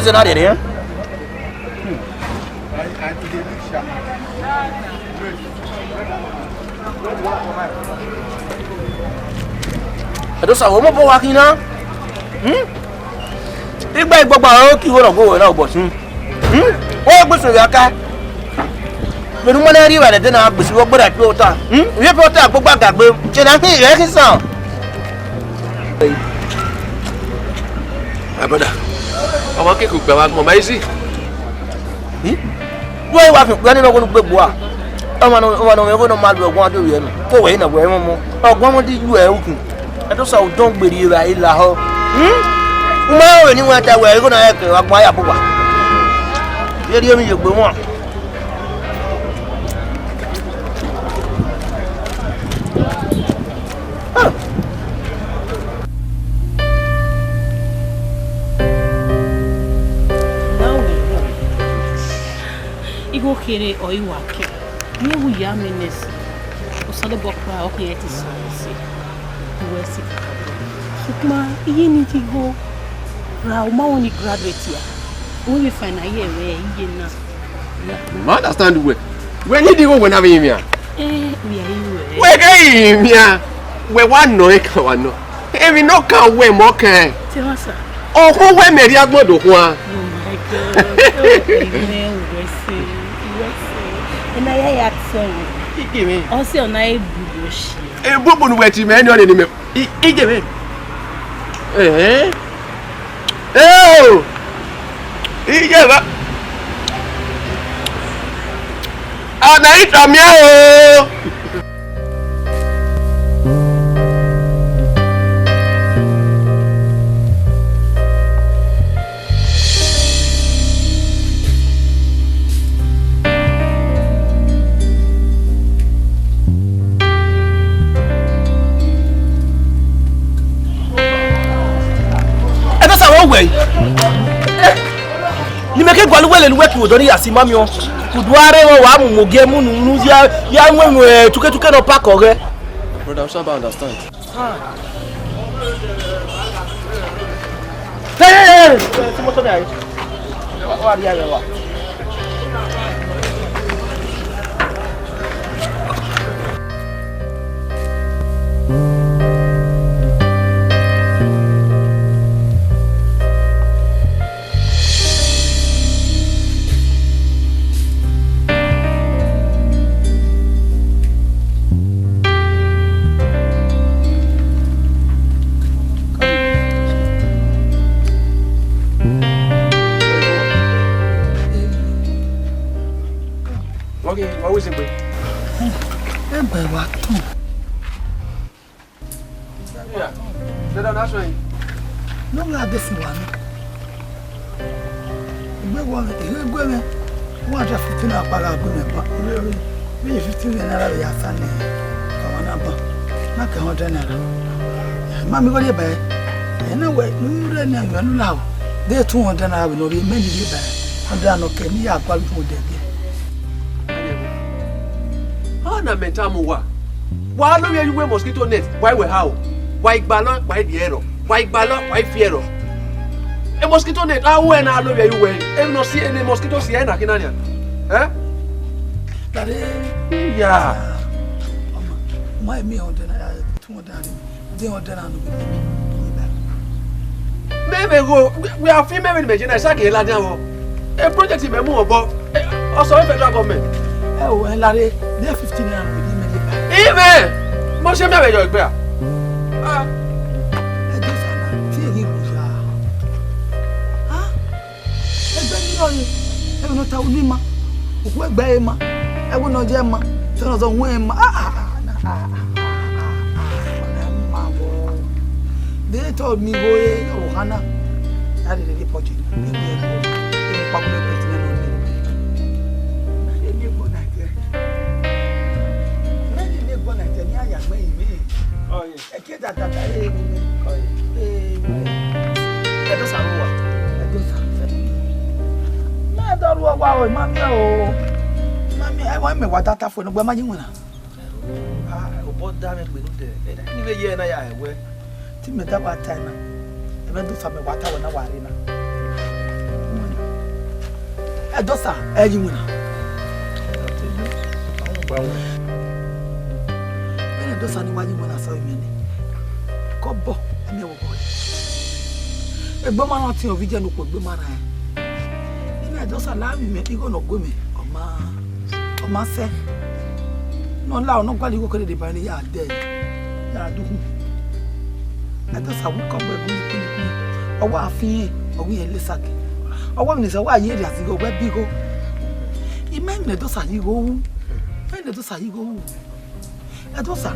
is not here. Those are home for walking now. Big bag Baba, you want to go now, but what was your car? But when I arrive at the dinner, we will put a quota. We have brought up back that will generate a sound. Brother, I want to cook the one more easy. Why was it running over the bois? I want to matter what to do. Go in a way more. Oh, one did you are looking. I don't so don't believe I la ho. No, anyone that way going to act like my apple. You're me, you go on. Igo kere or you are kere. You yaminess. O Salabokra, okay, it is so. You were sick. Sukma, you need to go. Rauma only graduate here. Only find a year where you know. I understand the way. When did you go when I'm here? We are you. Where are you? Where one no, one no. Every no can wear more can. Tell us, sir. Oh, who went me the agbo do kwa? Oh my God. And I had some. Give me. Also, I bush. A bubble wetty man on him. Give me. Eh? Oh! He gave up. And I eat a meow. Ni make gwalu wele luwe ki odoni asimami o kuduare wo wa mu mogemu nu ya nwe tuke no pack ore. Brother, I'm sure I understand. Hey, ti moto dai. Wa ri ya wa. What was it? Yeah. That's right. No, not this one. We want to watch a 15 hour bag. We 15 and a half Sunday. Not a hundred. Mammy, what do you buy? And no way, no, now. They're 200 and I will not be many back. And then, okay, me, I've got to them. Na mentamu wa no you wear mosquito net why we how why igbalo why the error why igbalo why fiero a mosquito net how we na lo you wear em no see any mosquito see na kinanya eh tare ya my me on the 200 they on the no be maybe go we are female imagine I say ke la dan wo a project me mu obo also federal government. Oh, and Larry, they're 15 and even Moshe me be your gbe ah e do sana ti e ru ja ah e gbe ni oyin e no ta oni ma oku egbe e ma e wo no je ma so no so won ma they told me go e o hana that is the project Oh yeah. E ke da e mi. Oh yeah. Edo saruwa. Edo saruwa. Ma do ruwa wa o mami o. Mami e wa me wa data phone gbe ma yin wona. Ah, o bo da me gbe no de. Ni be ye na ya ewe. Ti me da ba time na. E be do fa me wa ta wona wa re na. Edosa, Ejimuna. Edosa ni wájú mọ́nà sọ ìmẹ́ni. Kọ́ bọ̀ ẹ̀mí ẹ̀wọ̀ bọ̀. Ẹgbẹ́ máa rántí òbí jẹ́ nùpọ̀ ẹgbẹ́ máa ra ẹ̀. Nínú Edosa láàrin mi, igò nà gómìn, ọ̀ma sẹ́. Náà láwọn náà gbádùn ìkókò lédè báyìí yà á dẹ̀ yà á dúkú. Edosa wí kọ́ bọ̀ ẹ̀gbọ́n kúlíkúlí. Ọwọ́ àfihàn ọ̀gbìn yẹn lé sàkè. Ọwọ́ mi nìṣẹ́ wá ayé èrè àti ọgbẹ́ bí kò. Ìmẹ́rin Edosa yìí kò wú. Mẹ́rin Edosa yìí kò wú. Edosa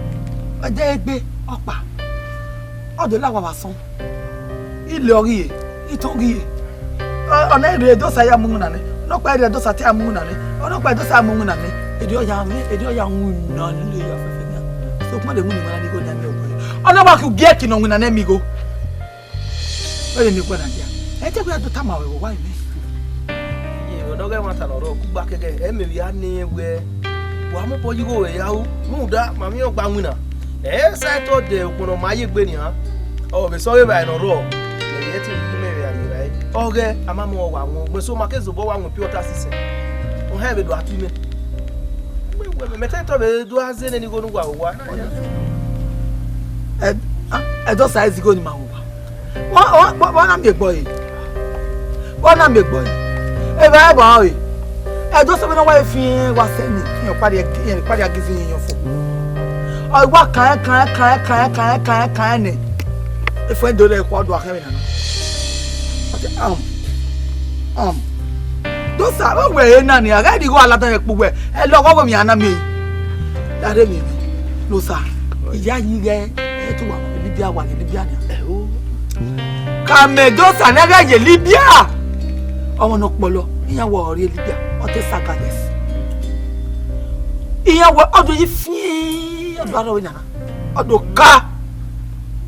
ọjọ́ ẹgbẹ́ ọ̀pá ọ̀dọ̀ làwọn wà sán ilé orí yẹ ìtòrí yẹ ọ̀nà èrè Edosa yà mú nàní ọ̀nàpá èrè Edosa tí a mú nàní ọ̀nàpá Edosa mú nàní èdè ọ̀yà ń nà nílé yà fẹ́fẹ́ ní à so kúmọ̀ lè mú nìmọ̀ ní kò ní àmì ọ̀gbọ̀n yẹ ọ̀nàpá kò gé ẹ̀kì nà ń nà mí go ó lè ní gbọ́dọ̀ àjẹ́ ẹ̀ jẹ́ pé a tó tá màá wẹ̀ wáyé mẹ́. ọ̀dọ́gẹ́ wọn tà lọ́rọ̀ kúgbà kẹ́kẹ́ ẹ̀ mẹ́rin á ní ẹgbẹ́ wa mo boji go ya o mu da mami o gba nwina sai to de okuno ma ye gbe ni ha o be so we ba no ro le ye ti yi me ya ni rai oge amamo wa won gbe so ma ke zo bo wa won piota sise o ha be do atu me me ta to be do aze ne ni go nu wa wa Edosa ezigo ni ma wa na me gbo yi wa na me gbo yi e ba ba yi Edosa be no wa fi wa se ni yan pade agizi yan fo o wa kan ni e fo do le ko do akere na Dosa ba we na ni aga di go alatan epo we e lo ko mi ana mi dare mi lo sa iya yi re e to wa Libya wa ni Libya ni ka me Dosa na ga je Libya ọmọ no polo iyan wo ori Libya o te sagades iyan wo odo yi fi odo ara we na odo ka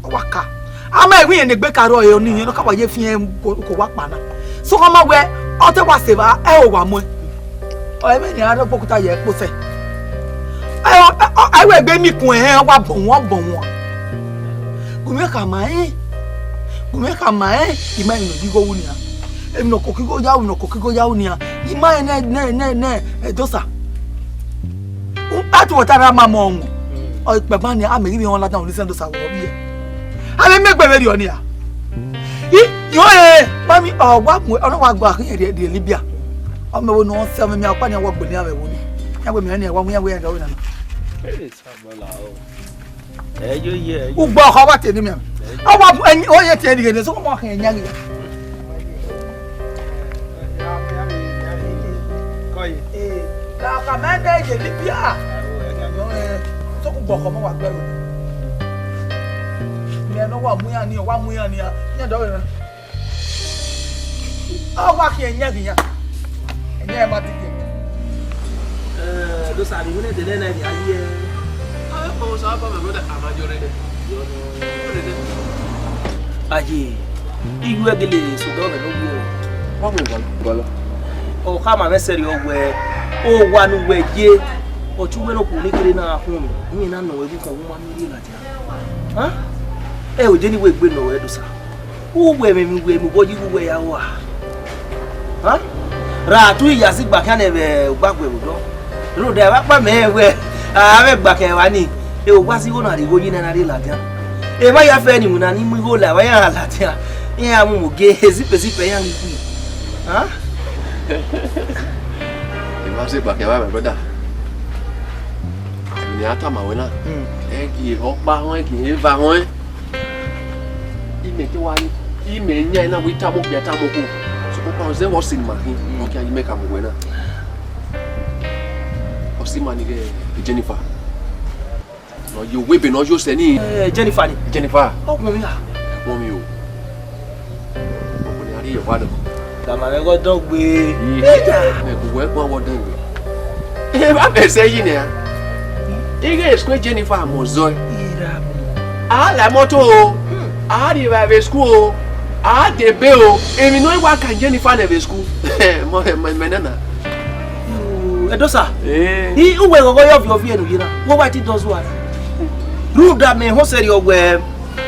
o wa ka ama ewi yen gbe karo e oni yen lo ka wa ye fi ko wa pa na so ko ma we o te wa se ba e o wa mo o e me ni ara pokuta ye po se ai we gbe mi kun e wa bon won gume ka ma e ima ino di go wu ni a emi no kokigo yawo ni a ima ne Edosa ati wota ra ma mo ohun o pe ba ni ameri bi won la dan o ni Edosa wo bi e ale megbe be ri oni a yo mami o wa mu ona wa gba kan de Libya o me wo no se me mi apa ni wo gbe ni amewo ni ya gbe mi ni e wa mu ya we ya do na e sabola o e yo ye ugbo ko wa te ni mi o wa o ye te ni so mo kan nya ri la kamende je Libya so ku boko mo wa gberu mi no wa mu ya ni nya do na o wa ki enya giya enya ma ti ke Dosa ni wona de na ni aye o sa ba me brother amajore de aye iwe gele so do me no wo wa mo galo o ka ma meseri ogwe o wa nu weje o tuwe no ku ni kire na ahun mi na no we bu ko ma mi la ja ha e o je ni we gbe no we Dosa o we mi boji we ya wa ha ra tu iya si gba kan e be gbagbe wo do de wa pa me we a be gba kan wa ni e o gba si wo na ri wo yin na ri la ja e ma ya fe ni mu na ni mu ho la wa ya la ja ya mu ge sipe ya ni ha ma se gba ke wa me brother ni ata ma we na e ki ho pa won ki e va won ime ti wa ni ime nya na wi ta mo bi ta mo ko so ko pa ze wo sin ma hin o ki ime ka mo we na o si ma ni ke Jennifer no you we be no yo se ni Jennifer o mo mi la mo mi o ni ari e wa do la ma me go don gbe e ko we po wo don gbe e ba be se yi ni a ige school Jennifer mo zo ira a la moto o a di private school o a de be o emi no wa kan Jennifer na be school mo menana Edosa i uwe gogo yo fi enu yina wo wa ti dozu ara ruda me ho seri ogwe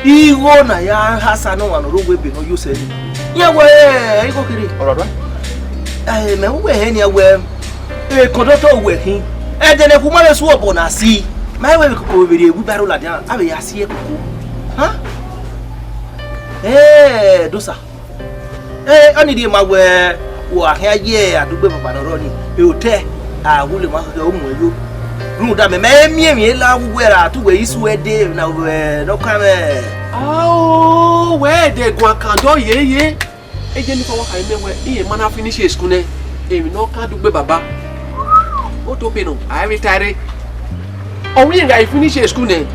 iwo na ya hasa no wa no rogwe be no yo seri ye we iko kiri oro do me wo he ne we conductor we hin de ne kuma le so obo na si my we ko be egu baro la dia abe ya si ekuku ha dosa oni di ma we wo ahia ye adugbe papa no ro ni e hotel wule ma ka o mu eyo ru da me mie la wera tu we isu e de na we no ka me we de gwa kan do ye e je ni ko wa ka me we iye mana finish school ne emi no ka dugbe baba o to pe no I retire o wi nga finish school ne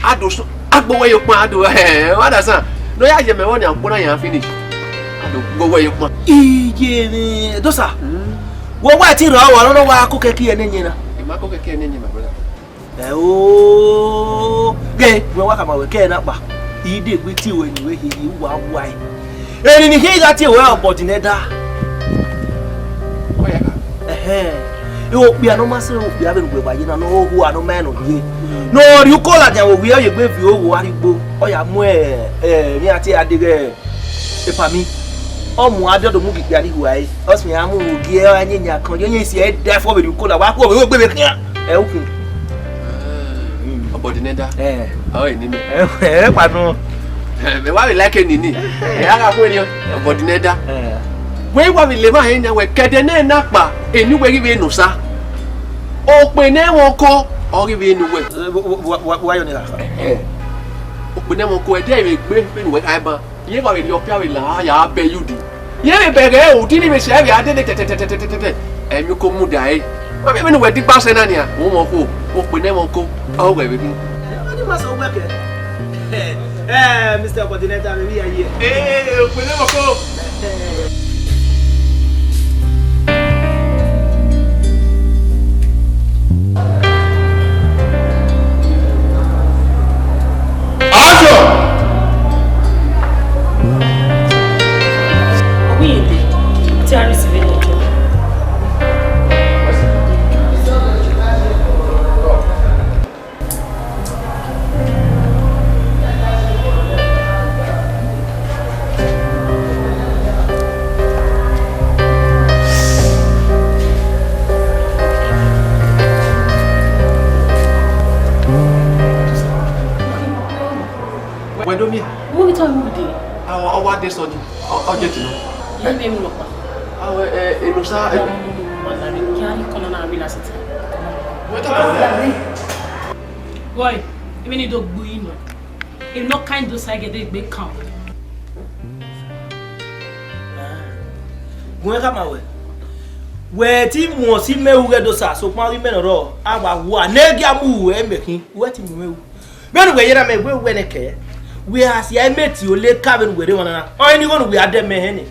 ado so agbo we yo pon ado wa da san no ya je me won ni anpo na ya finish ado gbo we yo pon iye ni dosa wo wa ti ro wa no wa ko keke ene yin na ma ko keke ene yin ma brother ge we wa ka ma we ke na pa ide gbe ti we ni we hi wa wai eni ni hi ga ti we Obodineda o ya ka yo bi ano ma se o bi abe gbe ba yin na no hu ano me no ye no ri ko la jan wo wi ye gbe fi o wo arigbo o ya mu mi ati adege epa mi omu adodo mu gbe ari huai osmi amu gi anyenya kan yo yin si e da fo be ko la wa ko we gbe be kan ukun Obodineda o ni me pardon me wa we like ni ni aga ko ni Obodineda we wa we le ma hen we kede na na pa eni we ri we nu sa o pe ne won ko o ri we nu we wa yo ni la o pe ne won ko e de we gbe pe nu we kai ba ye wa we ri o pia we la ya be yudi ye we bere o ti ni me se we ade te emi ko mu dai wa be nu we di pa se na ni a wo mo ko o pe ne won ko o we bi ni ma so we ke Mr. Obodineda me we are here o pe ne won ko This on object no you name no pa eno sa can kono na bila city boy even you do gbo ino if no kind do say get dey come gwe ka ma we ti mo si mewu ge do sa so pon ri me no ro awa wo anegi amu e mekin we ti mewu be no we yera me we ne ke we as ya meti o le cabin we won na o ni won we ade me he ni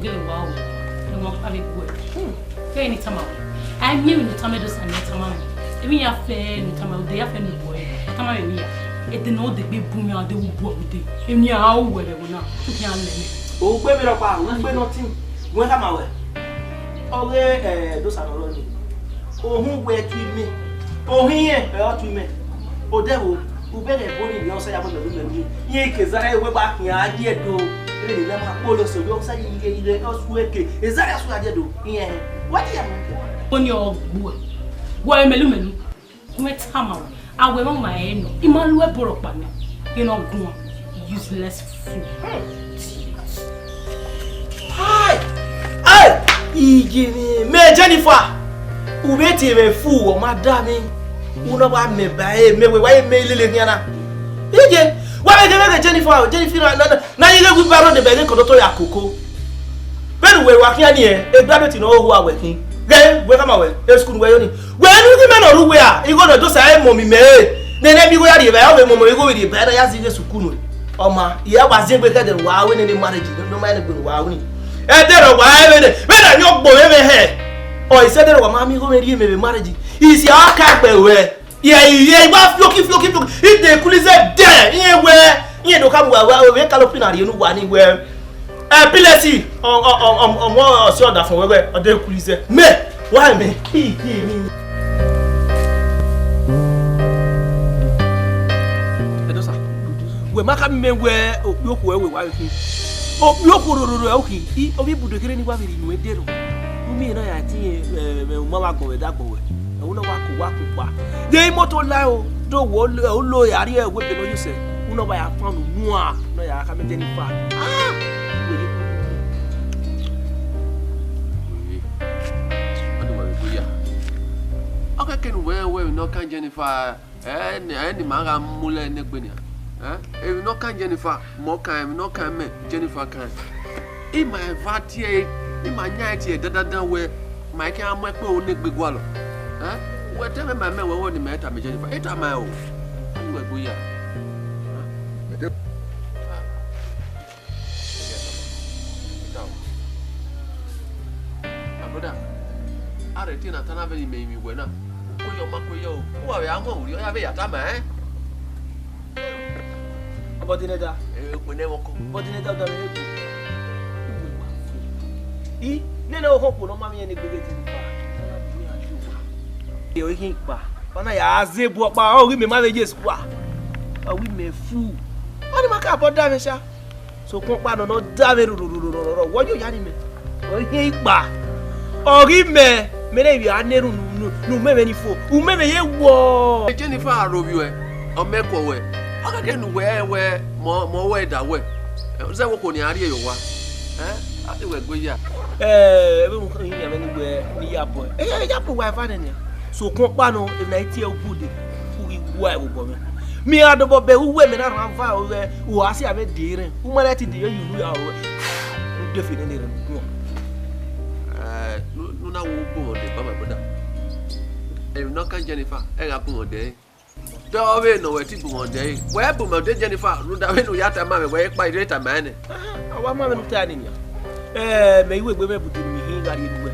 go wow no mo pa be go ke ni tama I knew ni tama do san ni tama even ya fe ni tama de ya fe ni boy tama me ya e de no de gbe bu mi ade wo bu o de emi a o were wona to ki an le me o gbe mi ro pa o gbe nothing we ka ma we o re do san lo ni ohun we tu mi ohun yen o tu mi o de wo ubere boni ni osa ya mo melu ye kezara ewe ba kin aje do ele ni ma ko lo so yo sa ile osu eke ezara su aje do yen what ya mo oni ogbo wo melu we tama awe mo ma e no imalu e boro pa ni ino gun useless fool ai igini me Jennifer ubeti me fool o madame uno ba me ba me we wa me lele niana ije wa me Jennifer na ile gu baro de Benin kodo to ya koko benu we wa kian ni e graduate no ho awe kin ge we kama we e school we yo ni we nu ki me no ru we a igo do sa e mo mi me ne bi go ya de ba we mo mo igo we de ba ya zi school no o ma iya wa zi gbe ke de wa we ni marriage no ma ne gbe wa we ni e de ro wa e me na nyo gbo me he o ise de ro wa ma mi go me ri me marriage isi aka gbe we ye gba floki ide kulize de ye do ka wa we kalopina ri enu wa ni we pilesi o si oda fun we o de kulize me wa me mi edosa we maka me we yoku we wa fi O yo kororo okay. I obi budokere ni wa mi nu edero. Mi no ya tin Omoragbon da gbo we. E wo no wa ko pa. De moto la o do wo lo yari e we be no you say. Uno ba ya fan nu a no ya ka me Jennifer. Ah. Okay, can we no can Jennifer any manga mule negbenia. If no can Jennifer, more can no can me Jennifer can. In my vatie, in my night here, that way, my can make no big wallow. Whatever my man will only matter me Jennifer. It am my own. Anyway, we are. Brother, I retain a tanave made me winner. Who are you? You have a time, eh? Obodineda. We never come. Obodineda da me. I nene o hopo no mami ene gbege ti pa. E o hin pa. Ona ya azebu pa o wi me marriage pa. O wi me fu. Oni ma ka boda me sha. So kon pa no da me ro wo yo ya ni me. O hin pa. O ri me mele bi aneru nu meme ni fo. U meme ye wo. Jennifer arobi we. O meko we. Aka de nu we mo we da we. Ze wo ko ni ari yo wa. Ati we go ya. Ebe mo kan yin ya me ni we ni ya boy. Ya po wife ane ni. So kon pa no if na iti e good fu wi wa e bo me. Mi adobo be u we me na ran fa o we o asi ave dire. U ma leti de you ya o. U de fi ni re. No na wo bo de ba my brother. E no kan Jennifer, e ga bo de. Do we no we ti bo de. We bo me de Jennifer, no da we no ya ta ma me we pa ire ta ma ne. Awa ma me no ta ni ni. Me iwe gbe me budu mi hin gari ni we.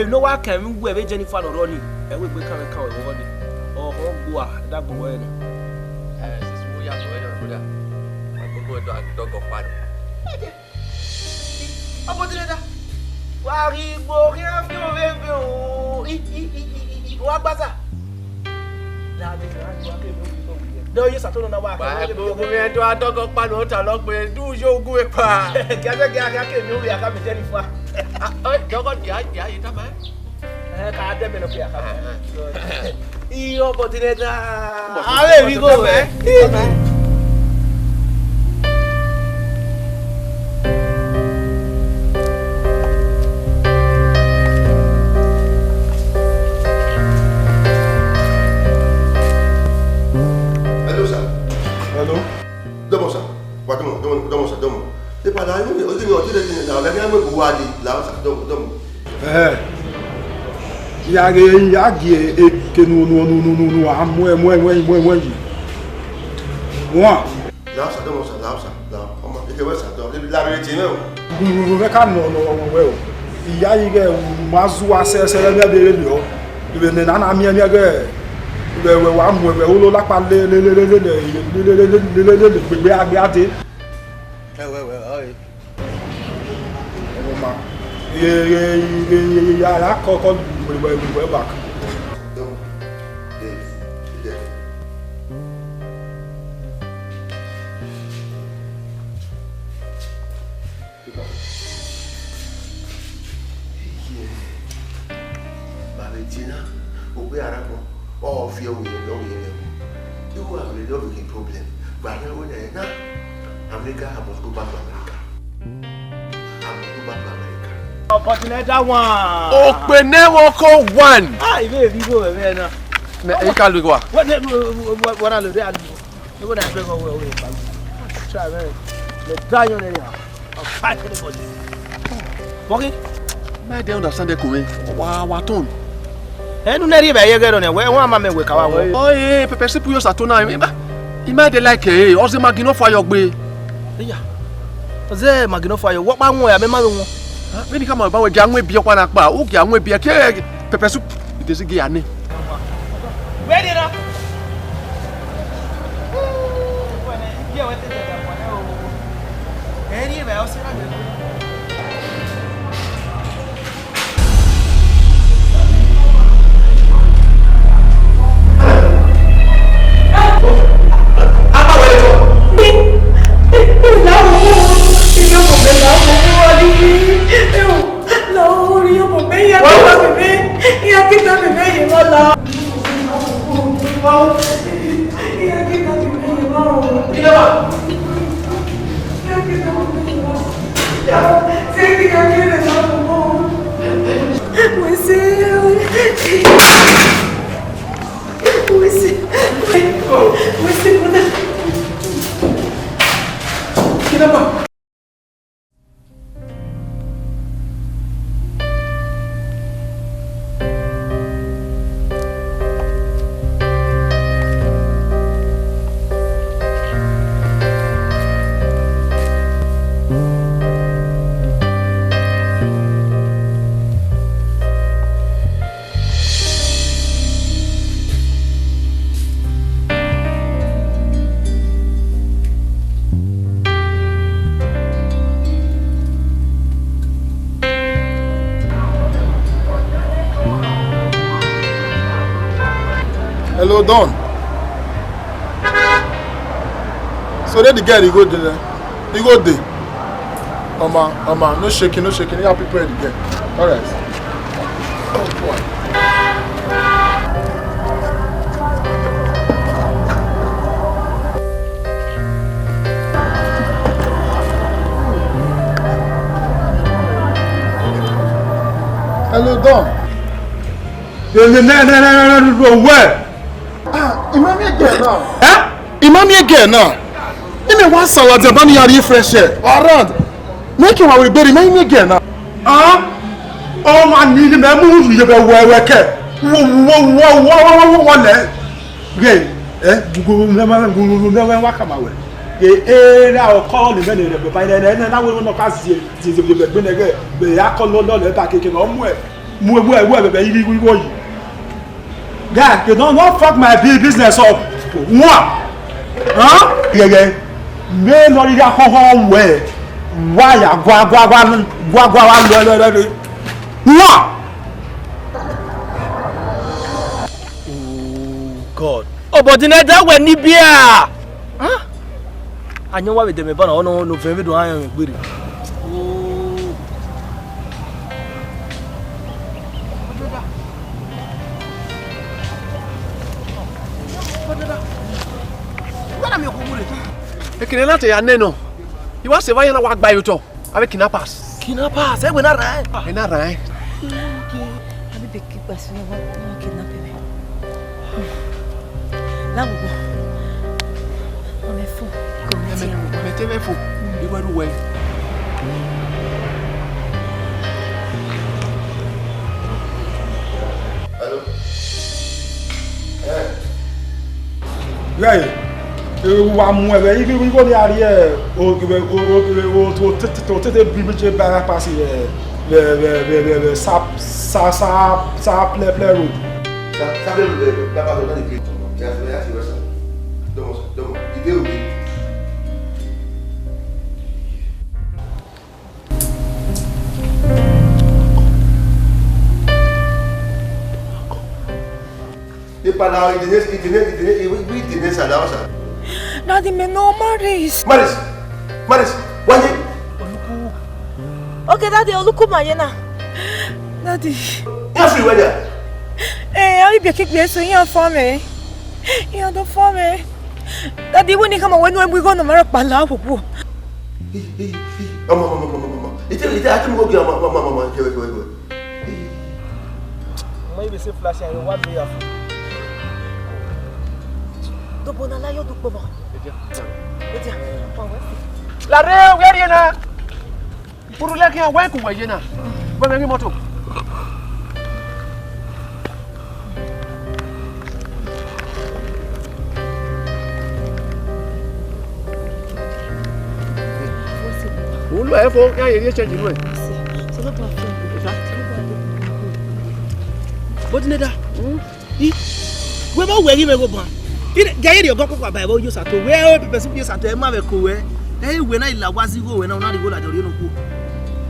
No wa kan mi we be Jennifer no ro ni. E we gbe kan kan we wo ni. O ho go a da bo we ni. Sis wo ya so we no brother. Agogo do go pa. Obodineda. Wa ri gbo ri afi o bebe o. Wa gbaza. La de kan wa ke mi o fi no yes atono na wa ka. Gbogbo mi do adogo pa no ta lo pe du yo ogun e pa. Gaze ga ke mi o ya ka mi Jennifer. Dogo ya yi ta ma. Ka de me no fi ya ka. Iyo Obodineda. Are we go we. Yagi kenu no amwe yi wa la sa o e ke wa sa do la re ti me o guru me ka no we o iya yi ge mazu asese le be le o ibe ne na mi ge we wa mu we o lo lapa le gbegbe agbe ate ma ya koko we back Obodineda one. Opene woko one. Ibe bi go be na. Me e ka lu wa. What I lo dey alu. You go na be go we pa. Try me. Le dayo le ya. Fight anybody. Bogi. Me dey understand the ko wa ton. Enu na ri be ye gero ne we won ama me we ka wa wo. Oh eh pepper soup yo satona. Ima dey like o se magino fa yo gbe. Ya. Oze magino fa yo wo pa won ya me ma won. Many come about Janwe Biakwana, okay, I'm with Biak, pepper soup, it is a gianni. Ready enough? Hello, Don. So then the girl, he go there. He go there. Oma, no shaking. You have people in the girl. All right. Oh boy. Hello, Don. No, where? Imam again now. Imam again now. You mean one salad the bunny are fresh air? Around. Make him our baby, me again now. Oh man, need me move you be where ke. Wo le. Gay. Go never waka my way. Na o call ni me le be by na we no ka sie be na ge be ya call no le ta keke no mu be yi wo yi. Guy, you don't fuck my business up. What? Huh? Yeah. Me no ri ho we. Why ya gwa What? Oh God. Obodineda we ni bia. Huh? Anyo wa we dem ba na no fe do ayan gbere. Ekene na te ya neno. You want to say na wa gba you to. Avec kidnappers. Kidnappers, we na rai. We na rai. Abi be ki pass na wa kidnapper me. Là où on est fou. Mais t'es fou. You were away. Allô? Right. Wa mu e we go there here o te bibiche ba pass le sa play road. Ça veut le pas dans les clés. Ça veut dire ça. Donc, idée ou et pas là, il tenait ça là, ça. Daddy, me no Maris. Maris, Wanje. Okay, Daddy, oluku mayena. Daddy. You free where? I be kick me so you for me. You don't for me. Daddy, when you come when we go no mara pala popo. Mama. It I can go get mama. Maybe say flash and what we have. Do bonala yo do pomo. La reo yena. Pour la ki wa ku wa yena. Ba me moto. Ulu efo ya ye change nwe. C'est le pas fait. Obodineda. We ba we me go ban. Gaye de go kokwa ba use ato. We person use ato e ma be ko we. We na ila wazi go we na una go la jori no ku.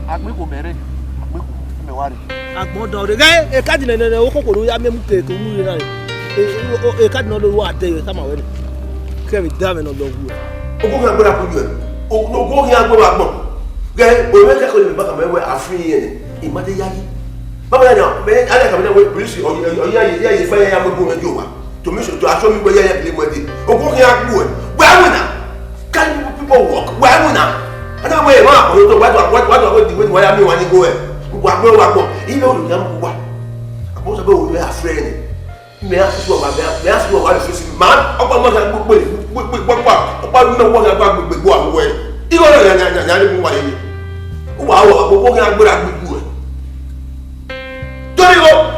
Agbe ko mere. Agbe ko me wari. Agbon do de gaye e kadi ne o kokoro ya memu ke ko mu na. E kadi no lo wa de sama we ni. Ke mi da me no lo wu. Ogo kan gbora ko ju e. Ogo kan gbora gbon. Gaye bo me ka ko le ba ka me we afin yen. Imade yagi. Baba ya me ala ka me we police o ya fa ya mo go me jo wa. To me to show me where you play with it. Ogo kan gbo e. Where we now? Can people walk? Where we now? I don't way ma o to what go the way why am want go e. Wa gbo. Ile o lu yam wa. Abo so be o we afraid. Me ask you what face man. Opa mo kan gbo opa mi wo kan gbo awo e. Igo nya le mu wa ye. Wa wo ogo kan gbo ra gbo e. Tori go.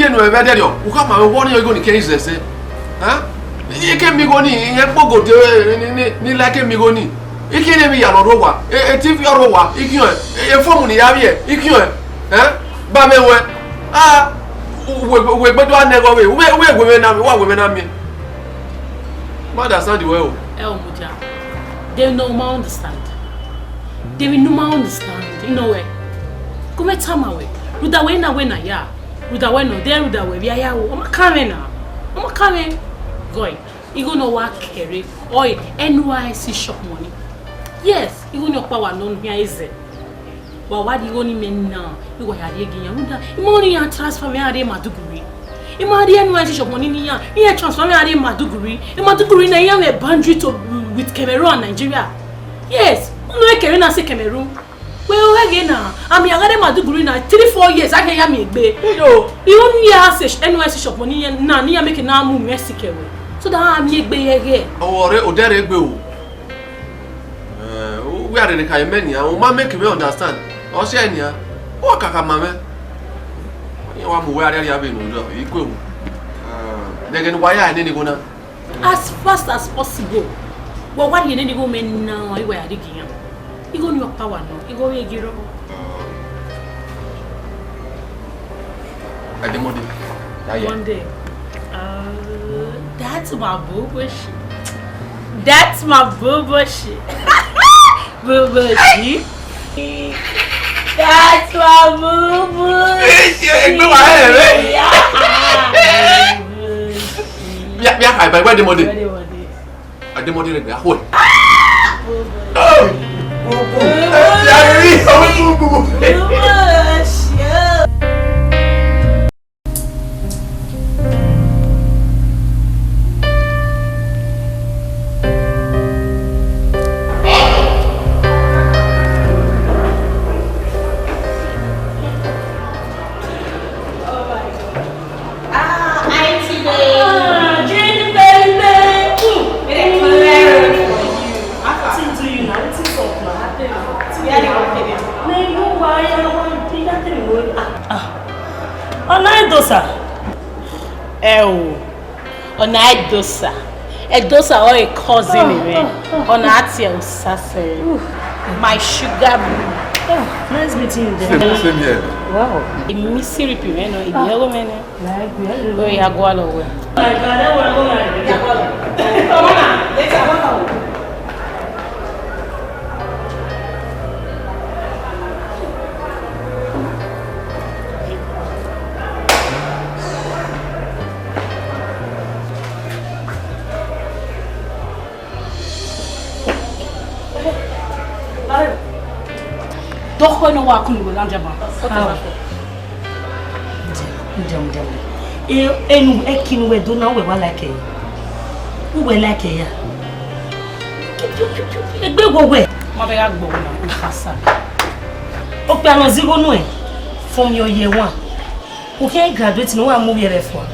No ever there you come and warn you going to case say huh you can me go ni yen pogo te ni like me go ni Iki ne mi ya no rowa. Ti fi rowa. Iki o. E form ni ya be. Iki o. Ba me we. Ah. We gbedo anego we. We na me. Wa we na me. Mother understand the way. Muja. They no ma understand. They will no ma understand. You know where? Come tama we. Ruda we na ya. Ruda we no. There ruda we. Bia ya wo. Oma kame na. Oma kame. Goy. You go no work carry. Oi, NYC shop money. Yes, you go no power no bia is. But what you only mean now? You go ya dey giyan. Ruda. Money ya transfer me ade Maduguri. Imadi NYC shop money ni ya. Here transfer me ade Maduguri. Maduguri na ya me boundary to with Cameroon and Nigeria. Yes, no Cameroon na say Cameroon. Well again now. I'm yagade Maduguri na 3-4 years I can ya me egbe. No, you only ya say NYC shop money na ni ya make na mu Mexico. So that I'm egbe here. Ore odere egbe o. We are the kind many. I want make me understand. O se enia. O kaka mame. You mu we are ya be no do. Ikwe o. Again why I need go na? As fast as possible. Well, what you need to go men now? You are digging. You go your power now. You go here giro. I demo dey. One day. That's my boo shit. That's my boo shit. Boo shit. That's my boo shit. Bia kai bai demo dey. I demo dey gbe ahwe. Dosa. A dosa or a cousin, on Atia Sasser. My sugar. Nice meeting you there. Same here. Wow. A missy repair, no, a yellow man. Oh, yeah, go all over. Don't know what could be done. Enu ekin we do now we wa like e. Who we like e ya? Egbe go we. Ma be agbo na fasa. O pe an zero no e from your year 1. O ke graduate no wa move here for.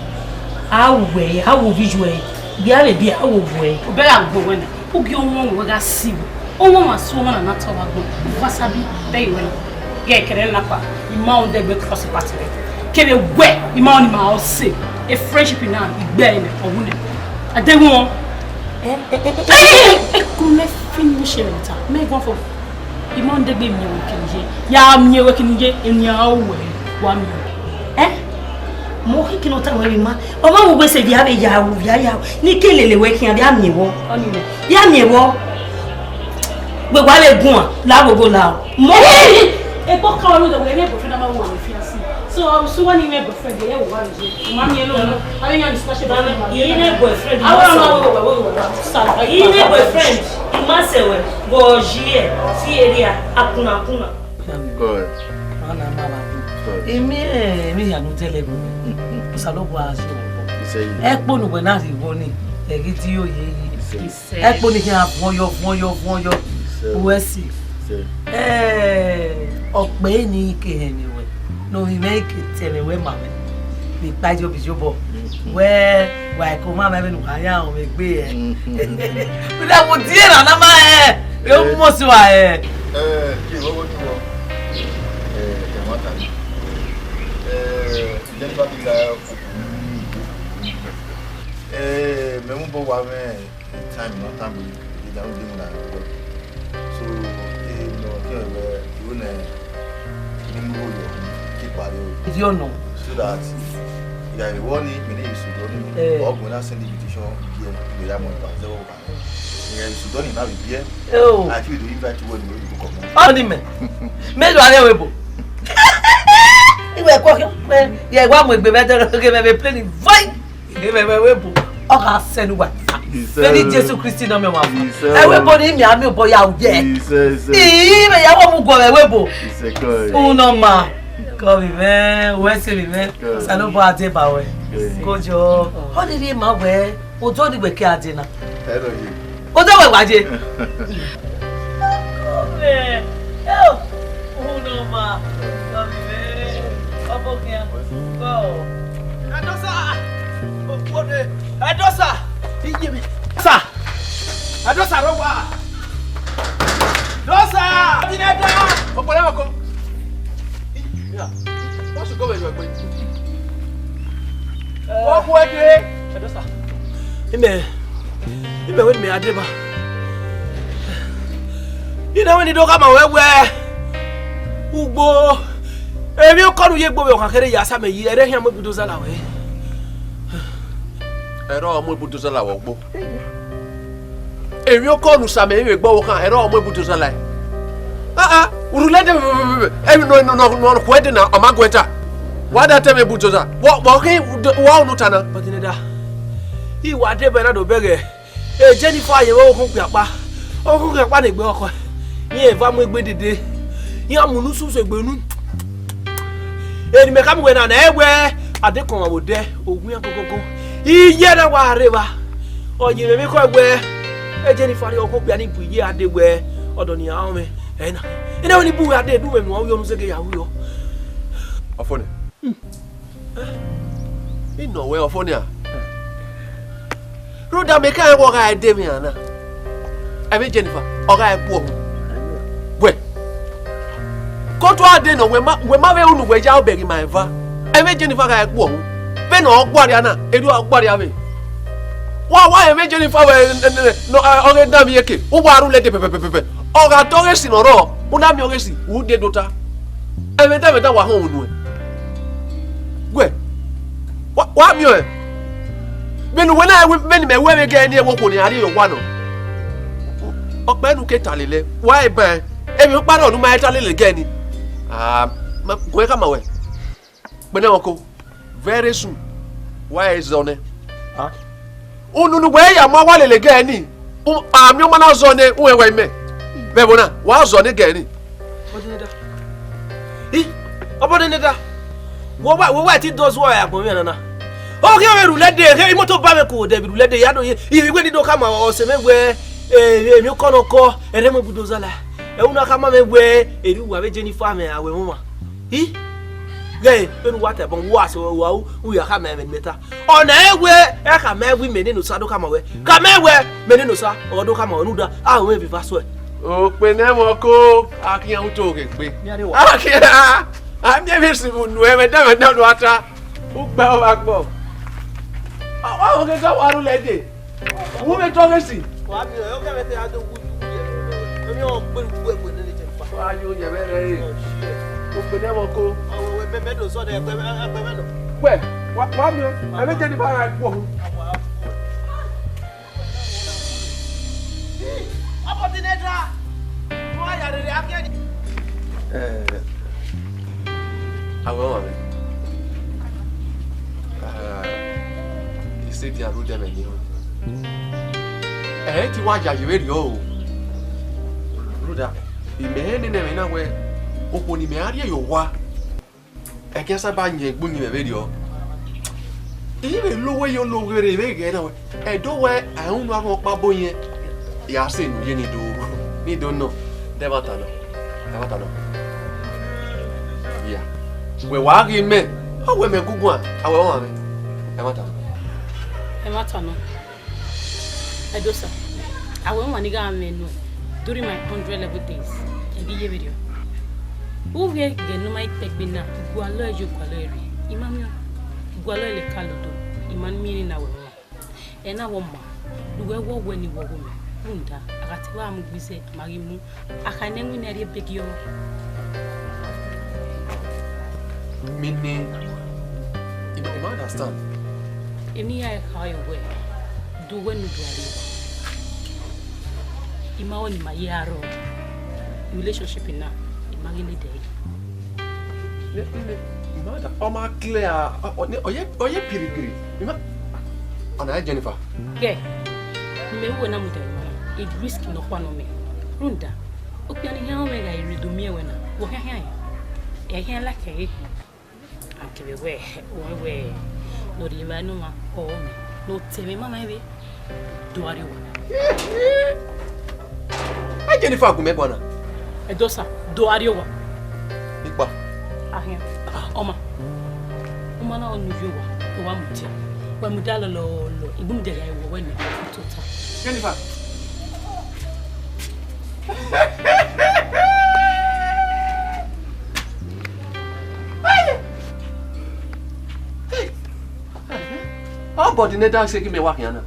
How we visual. Bia le bia how we. O be agbo we na. O bi onwo we ga siwo. Onwo ma so ma na to wa go. Wasabi be we. Ye kere na pa. Ima on de be cross party. Kebe we ima on ma o se. A friendship na igbe ni ohun. Adewon. Come finish it. Me go for. Ima on de be mi o kinje. Ya mi we kinje enya o we. Wa mi. Mo kiki no ta we ma. O ma wo gbe se bia be ya wo ya. Ni kelele we kin bia mi wo. Oni le. Bia mi wo. We wa le gun la gogo la. Mo e bo ka wo do we me boyfriend na ma wo me fiancé. So when you boyfriend dey wo wa je. Mama alone. I mean you discussion about you need boyfriend. I want to know you need boyfriend. Imasewe go jie si area akuna. Good. Ana mama. Emi ya no tele go. Usalobo aso. Ekpo no we na ri go ni. Egi ti o ye yi. Ekpo ni ki a fun yo. We see. Ọ̀pẹ ni ke anyway. No we make it anyway mama. Bi pajo bi jobo. We ko mama be nu aya o me gbe e. Bi da wo die na ma e. E mo si wa e. Ki wo tu wo. Ke mo ta ni. Je pa bi la. Me mo bo wa me time no time bi da o di na. If you know. So that you are warning me you should don't or go na send invitation here we are money pass 0 you should don't now here. Oh. I feel to invite you when you come. Only me. Me do are webo. Iwe kwa ye wa mo gbe better okay me play void. Me webo. O ka send wa. Feli Jesus Christ no me wa. Everybody me ami obo ya uje. Me ya wo mu go webo. Uno ma. Come man, where say man? Salo bo ade ba we. Kojo. How did he ma we? O to di gbe ki ade na. Hello you. O to we waje. Come. Yo. Uno ma. Come man. Obo ki an. Go. Adosa. Ode. Adosa. Iye mi. Sa. Adosa ro wa. Dosa. Obodineda. Opole ko. Yeah. What's go where you are going? Walk away. Adosa. Ime when me adeba. You know when you don't come away Ugbo. Emi o koru ye gbo we kan kere ya sa me yi ere hian mo budoza la we. Ero mo budoza la wo gbo. Emi o koru sa me we gbo kan ero mo budoza la. Urulede no kwede na amagweta. Wada teme budoza. Wo ke wo no tana. Obodineda. Uwadiae na do bege. Jennifer ye wo kun piapa. O kun piapa na gbe oko. Yin eva mo gbe dede. Yin amunu susu egbenu. Eni me kam we na egbe adekon awode ogun agogogo. Iye na wa reba. Oyin me ko egbe. Jennifer ye o kun pia ni bu iye adegbe odo ni awon me. Ena. Ina woni bu ade du me mo yo no sege ya wo. Ofone. Ino we ofone a. Roda me kan wo ga ade mi ana. Ebe Jennifer, o ga epu o. We. Ko to ade no we ma we unu we ja obegi my va. Ebe Jennifer ga epu o. Be no ogbori ana, edu ogbori ave. Wa ebe Jennifer we no o ga dam yeke. Wo waru le de pepepepe. O ga to resi no ro. Una mi o resi, wo de dota. Ebe ta wa hon unu. We. Wa mi o. When I when me we get near work on ari yo wa no. Ope nu ke talele. Why ban? E mi pa no nu ma talele ge ni. Go e kama we. Gbene won very soon. Why is on it? Unu nu we ya ma wa lele ge ni. Ami o ma na zo ne we we me. Be bona, wa zo ne ge ni. Obodineda. Obodineda. Wo ti does wa ya gbon mi na. O ke we rulede he moto ba me ko de rulede ya do iwe gbe ni do kama o se megwe emi kono ko ere mo budoza la e una kama megwe eri wa be Jennifer me awe mo ma ge enu wa te bon wa so wa u ya kama me meta ona ewe e ka megwe me ni no sa do kama we ka megwe me ni no sa o do kama onu da a we bi fa so o pe ne mo ko akiyan u to ke pe akiyan a mi be si nu e me da do ata u gba o ba gbo. Oh, okay, go waru lede. Wo me to resi. Wa bi o ke me te ado wuju ye. Emi o gbe gbe ni Jennifer. Wa yo ye be re. O pe ne mo ko. O we me do so de pe me no. We, wa mi o. Emi Jennifer ra po. Obodineda. Mo ya re akeni. Awo ma. Say dia ro dem ni o ti wa ja yewe ri o roda ime ni na we opo ni me ari yo wa e ke sa ba yen egbu ni me ri o ibe lowe yo lowe re be ge na we e do we ahun wa mo pa bo yen ya se nu ye ni do no de bata no ya we wa ri me o we me gugun a we wa me e bata Ematano. Edosa. I went one nigga menu during my 100 level days. And the video. Who we get no my take bina. Gualo ju gualeri. Imamio. Gualo le kalodo. Iman mini na we. And na woma. Duwe wo when you wo me. Bunda. Agatiwa mu bise marimu. Akanengu na ri begio. Meaning, you might understand. Any I how you wear. Do when you do it. Imagine my year relationship in now. Imagine the day. Mother, Oma clear. Oye piri. Ana Jennifer. Yeah. Me wo na muda ima. It risk no kwa no me. Runda. Opiani hia omega irido me we na. Wo hia hia. E hia la ke. Akebe we. No di ma no ma o me. No teme mama ebe. Do ari wo. Ai Jennifer ku me bona. Edosa, do ari wo. Ikpa. Ahia. Oma. Uma na onu yo wa mutia. Wa mudalo lo ibum de ya wo we na tota. Jennifer. Obodineda say give me work yana.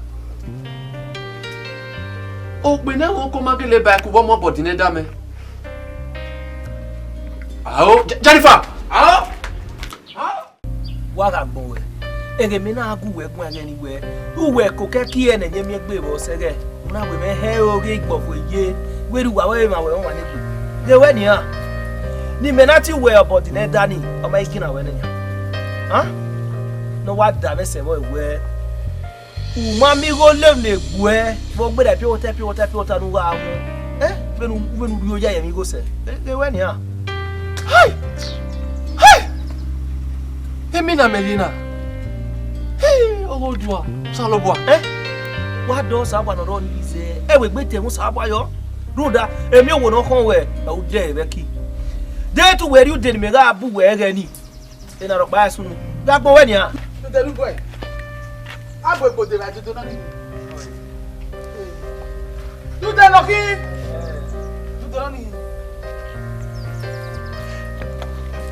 Ogbe na won ko magele ba ku wo mo Obodineda me. Aho, Jennifer. Aho. Uwadagbon we. Ege mi na agu we gun age ni we. Uwe ko ke ki ene nye mi gbe bo sege. Una we me he oge igbofo ye. We ru wa we ma we won wa ni ku. Je we ni ha. Ni me na ti we Obodineda ni. O ma ikina we ni. Ha? No wa da be se mo we. Uma mi go le le gbu e. Mo gbe da pi wota nu wa won. Benu yo ya mi go se. Je we ni ha. Hai! Emina Melina. Hey, Ogodua, Salobwa. What does I want to run is a we te mus abayo. Ruda, emi wo no kon we, e o de beki. Dey to where you did me ga bu we gani. E na ro pa sunu. Ga gbo we ni a. Tu te lu boy. Abo ebo de la tu no ni. Tu te no ki. Tu te no ni.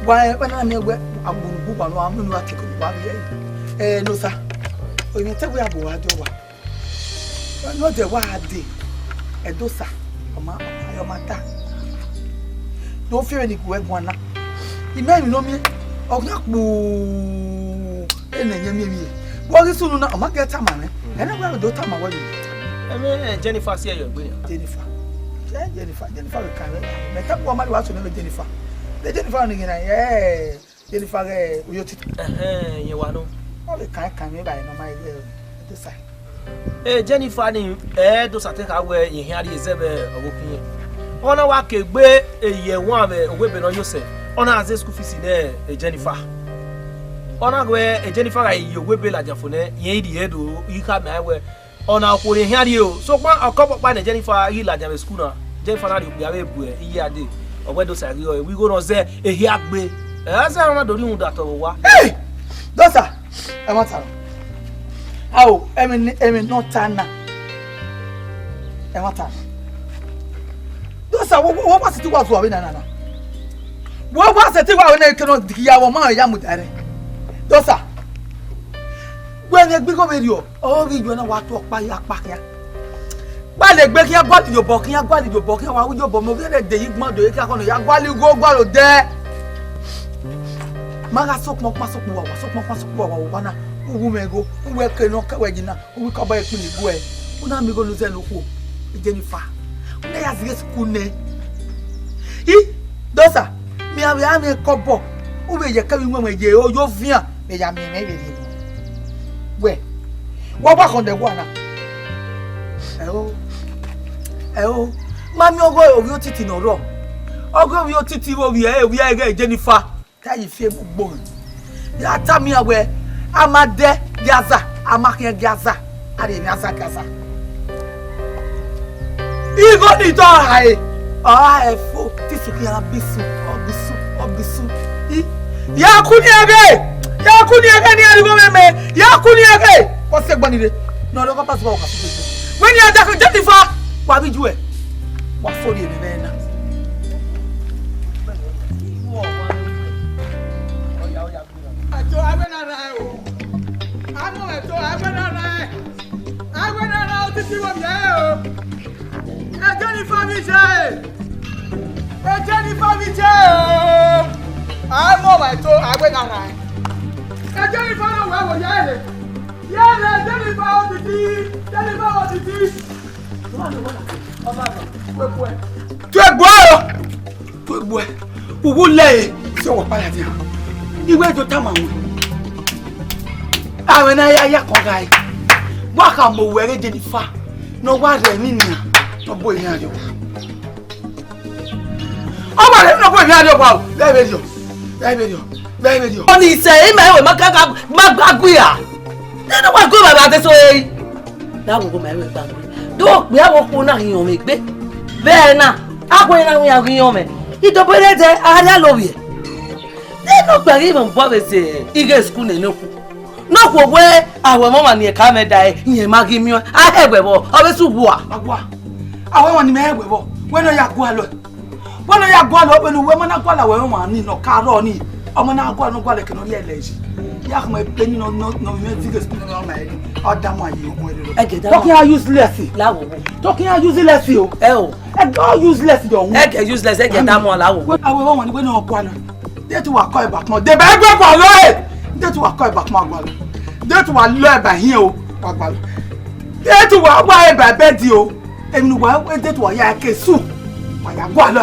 Why when I me we agburu ba no amunu akeko ba ye. No sir. O ni te we abo wa do wa. No de wa de. Edosa. Oma ayo mata. No fear ni ku egwan na. Ime mi no mi ogna gbo enenye mi. Wo ri sunu na o ma get amane. Ena we do tama wa mi. Jennifer see your gbe. Jennifer we kan we. Me ta ko ma wa so no Jennifer. The Jennifer ni na Jennifer uyo ti. Ye wa no. O le kan me by no my to say. Jennifer ni do sa te ka we yin ari ezebe ogokun. Ona wa ke gbe eye won ave ogbe no yose. Ona aze school fees na Jennifer. Ona we Jennifer ga yi ogbe la jafo na yin di edo yi ka me we. Ona ko yin ari o. So pa akopo pa na Jennifer yi la jafo school na. Jennifer na ri ya be bu yi ade. Owedo sari o we go no say ehi agbe. Say na do ri hun that wa. Hey! Dosa. E ma taro. How emi no tana. E ma taro. Dosa wo pa siti wa so we na. Wo pa siti wa we na ke no dikiya wo ma ya mu dare. Dosa. When e gbe go me ri o ri jo na wa to pa ya pa ya. Ba le gbe kiyan gwali jo bo kiyan wa wi jo bo mo gele de yi gbon do yi ka kono ya gwali go gwalo de maga sokmo wa na uwu mego uwe ke no ka we jina uwi ka ba e pin igu e una mi go lu se no ko Jennifer una ya zige school ne Dosa mi a mi ko bo uwe je ka wi mo je o yo fian me ya mi me be ni we wo ba kon de wa na mami ogo owi otiti no ro ogo owi otiti wo wi e Jennifer ta yi fie gbogbo ya ta mi awe amade gaza amakin gaza ari mi asa gaza igo ni to hai efo tisuki ya bisu obisu ya kuni ege ni ari go meme ya kuni ege o se gboni re no lo ko pass ba o ka fi when you attack Jennifer wa bi ju e wa sori emi be na ajo abenara o amo eto abenara o titi wo bi e o Jennifer bi je o I'm more my toe. I went around. I tell you, Father, where was Yale? Yale, tell me about the tea. Tell me about the tea. Tu boy. Who lay? So, Paladia. You went to Tamamu. I went a guy. Waka mo were Jennifer. No one no boy here. Oh, I don't know what you're about. Baby, only say, my Magaguia. Then I want to go about this way. Now we'll go my way back. Don't we have a phone on me, baby. Verna, I went on your human. He don't put it there. I love you. They not even bother say, Eagle school and no for where our mama near Canada, near Maggie Muir. I have a war. I was to war. I want to marry when I are going. When I are going open, women are going away, no car on it. I'm not going to go like an lazy. Yak my penny no figures on my head. Or damn my you. Talking are useless. Talking are useless. Oh, and go useless. Don't useless. I get that one. I will win no one. That to a coy back. The bag of our lawyer. That to a coy back. That to a lawyer by here. That to a wire by bed you. And well, that to a yak soon. I am one.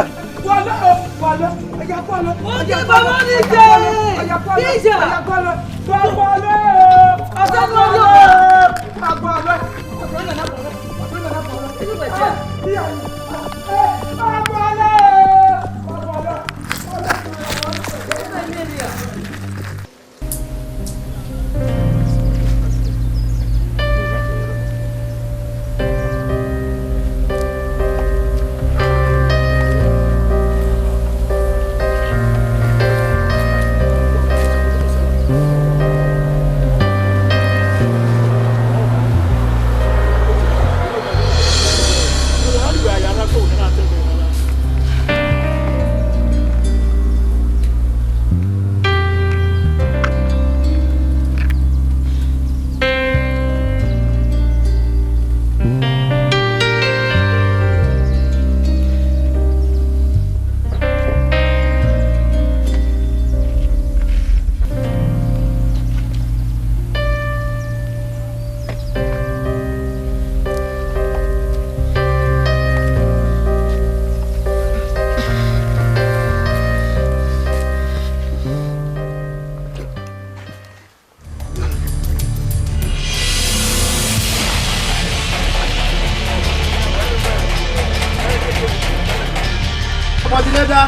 Obodineda,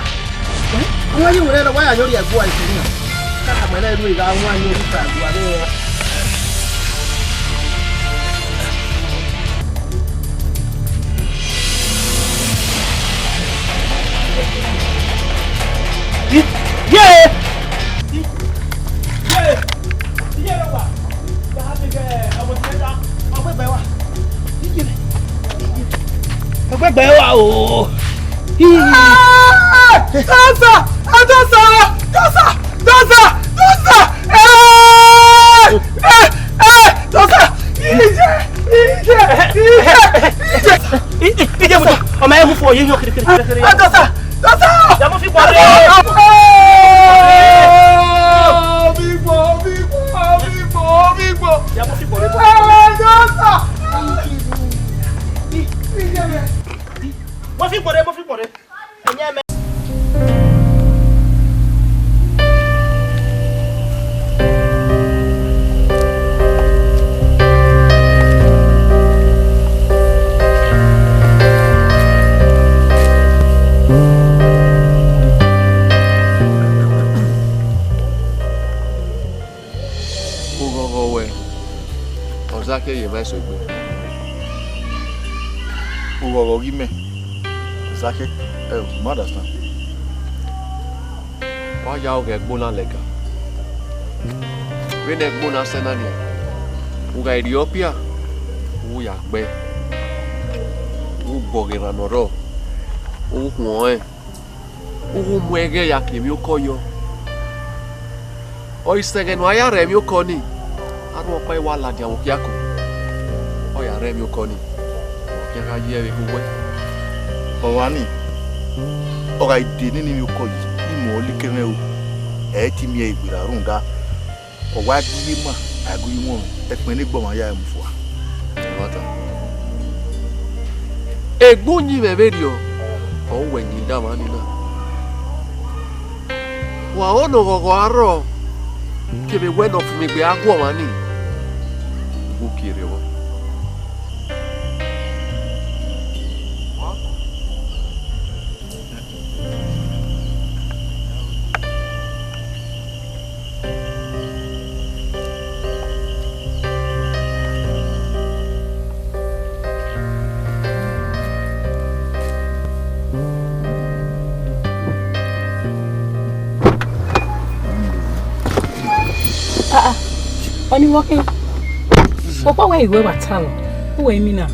why you read why I know your voice? I'm going to do it. I want you to try. Senania, Uga Ethiopia, Uyakbe, Ubogera Noro, Umoe, Umwege Yakimio Koyo. Oisegen Waya Remio Koni, I don't quite want La Diamokiako. Oya Remio Koni, Yaka Yevi Uwe. Owani, or I didn't even call you, Imo Likemeu. timie ibira runda o wa di ma agu yi mo e pin ni gboma ya mfo wata egbunyi beberio o wenyi dama ni na wa ono gogo aro ke be bueno fumi gbe agwo mani wo kire wo Only walking. Papa, where you were at town? Who are you now?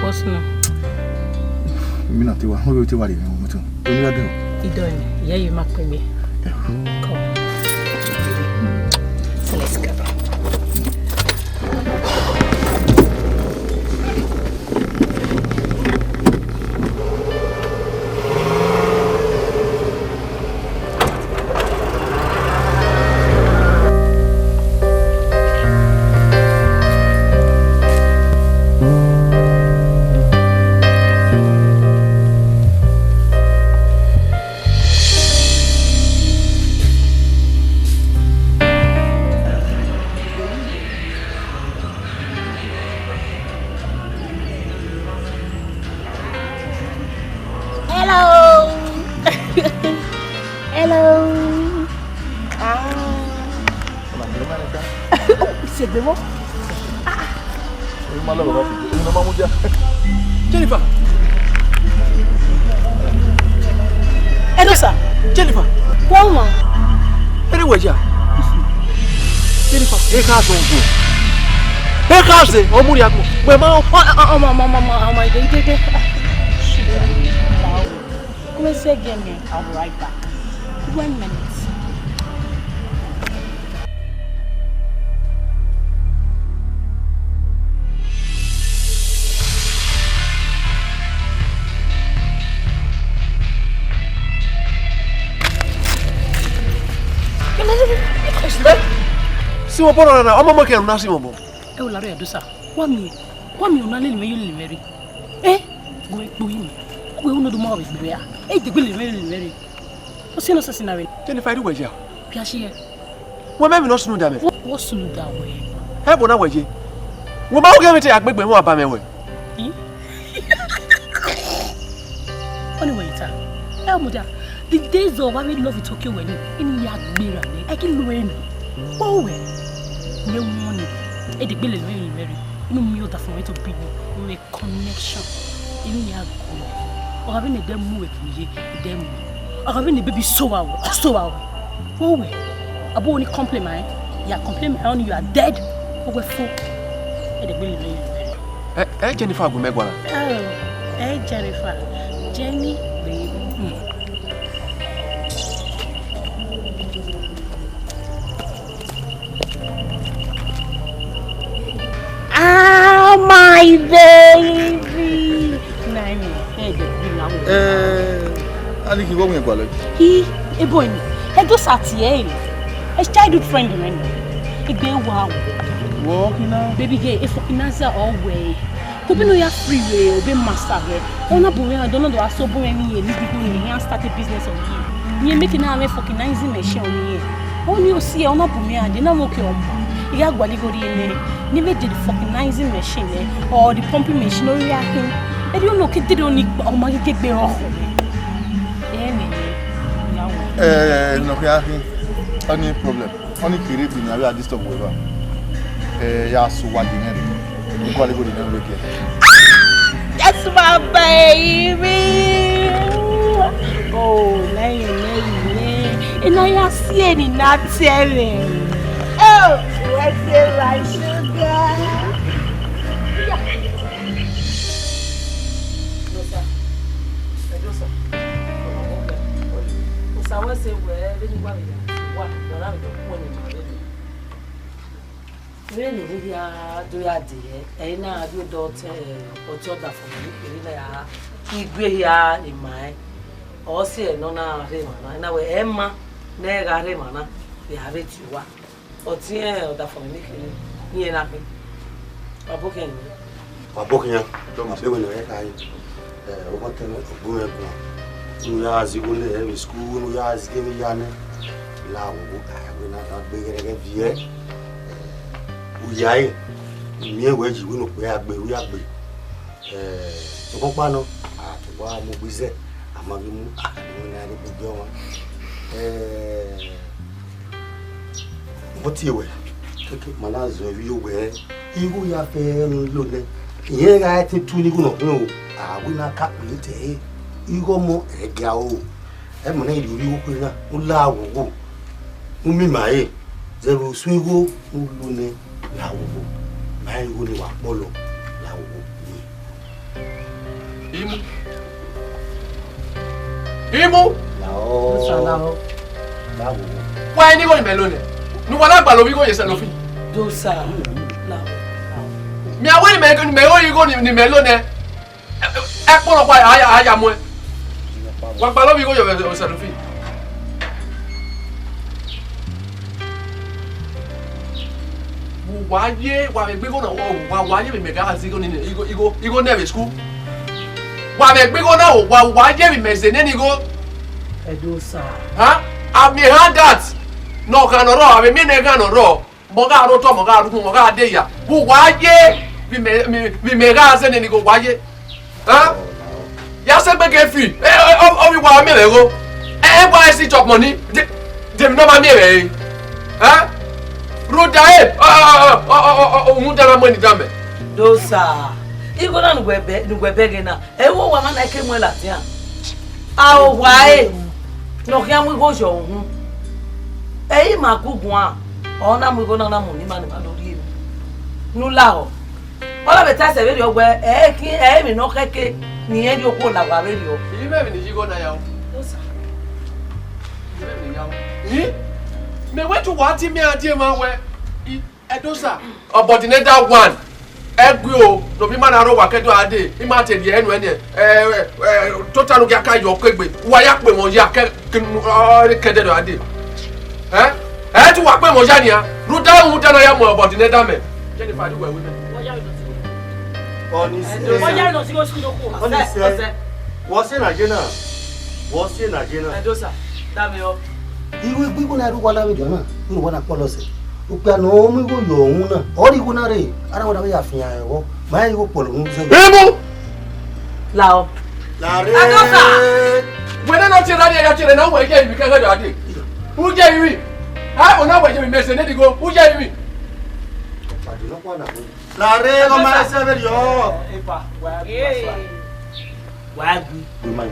What's now? Mi na ti wa, ho ti wa le mi mo tun. Oni ade o. Idoni, yeah, you mark me. Come. So let's go. Jennifer. Edosa. Jennifer. Woman. Anyway, ja. Jennifer, e ka so go. E ka se omuri ako. We ma my day. Come say again, I'll be right back. 1 minute. Si mo poro na, omo mo ke na si mo mo. E o la re Edosa. Kwa mi ona le me meri. Go ekpo yin. Go uno do mo be gbe ya. De gbe le meri. O se no se scenario. Jennifer do weje. Pia she. Wo me no sunu da me. Wo sunu da we. He bo na weje. Wo ma wo ke me te agbegbe mo aba me we. Anyway, ta. Muda. The days of having love with Tokyo when in ya gbera ni. I can do any. Oh we. No money. De gbe le meri. No me o da for me to be no connection. In ya go. O having a dem mu we kiye, dem. O having a baby so wow. Oh we. Abo only compliment. Ya compliment on you are dead. O we fo. De gbe le meri. Jennifer go megwala. Oh. Jennifer. Jenny baby. Ah, my baby. Nani, Ali ki wo me gwa lo. He, a boy. He do satie. A childhood friend of mine. Igbe wa. Wo kina. Baby gay, if financer all way. Kobi no ya free way, obe master here. Ona bo I don't know do aso bo me here. This people here start a business on here. You making am fucking nice machine on here. Only you see ona bo me ade na mo ke omo. Iya gwali go dey never did the fucking machine or the pumping machine or reacting. I don't know kid don't need or my get be off. No reacting. Any problem. Only create in area disturb weather. Ya Uwadiae. You gwali go dey look here. That's my baby. Oh, nay. And I see any not telling. Oh, what's it like, sugar? o si no na re mana na we emma na ga re mana we have it you o ti o da for me kini ni na pe aboken ya do ma be no e kai o ko tene o bu e ko nu ya zi go le e school nu ya zi ke mi ya ne la wo ka we na da be gere ge vie Uwadiae mi e we ji we no pe agbe ru agbe so ko pa no to wa mo bize amagi mu ni na ni bi jo wa What you take Malaz of you where you ya fair load. Here I think 2 no. I will not calculate. You go more a gal. I'm an idiot. You will allow. Umi my there will swing go. Lune Lao. My only one bolo. Lao. Imo? Lao. Why any going melone? No one about we go yourself. Do sa. Lao. Me away me you go ni melone. E polo kwa aya mo. Wa gba lo we go yourself. Uwadiae wa me gbe go na wa Uwadiae me mega asi go ni igo never school. Wa me gbe go na wa Uwadiae me mezene ni go. Do sa. Ha? I me had that. No can ro, I me ne can ro. Mo ga ro to mo ga ru mo ga de ya. Uwadiae mi mega ase ni go Uwadiae. Ha? Ya se be ke fi. O mi wa me le go. Why is it chop money? Dem no ma me re. Ha? Rodae. Mudara money dame. Do sa. Igo na ngwebe ge na. E wo wa mana ke mo la tian. Awo wae. No kia mu go jo hu. E ma gugun a. Ona mu go na mu ni ma ni ma lori mi. Nu la o. Ola be ta se be ogbe mi no keke ni e jo ko la wa be ri o. Yi me ni jigo na ya o. Do sa. Me ni ya o. Yi? Me we to what me ade ma we. Edosa. Obodineda 1. Egwe o no bi ma na ro wa kedo ade. I ma te die enu ene. Total ga ka yo kegbe. Wa ya pe mo ya ke kede do ade. Tu wa pe mo ya ni a. Ru da hu da na ya mo Obodineda me. Jennifer do we we. Oni se. Oya no si go school ko. Oni se. What's in agena? What's in agena? Edosa. Dame o. Iwe gbigo na ru wala we do na. Ru wala polo se. Upa no mi go yo hun na. Ori go na re. Ara wala we afian ewo. Ma yi go polo hun se. Emo. Lao. La re. Edosa. We na no ti radio ya ti re na we je mi ke do ade. Who je wi? Ha ona we je mi mese ne di go. Who je wi? Padi no kwa na. La re go ma se be yo. Epa. Wa gbi. We ma yi.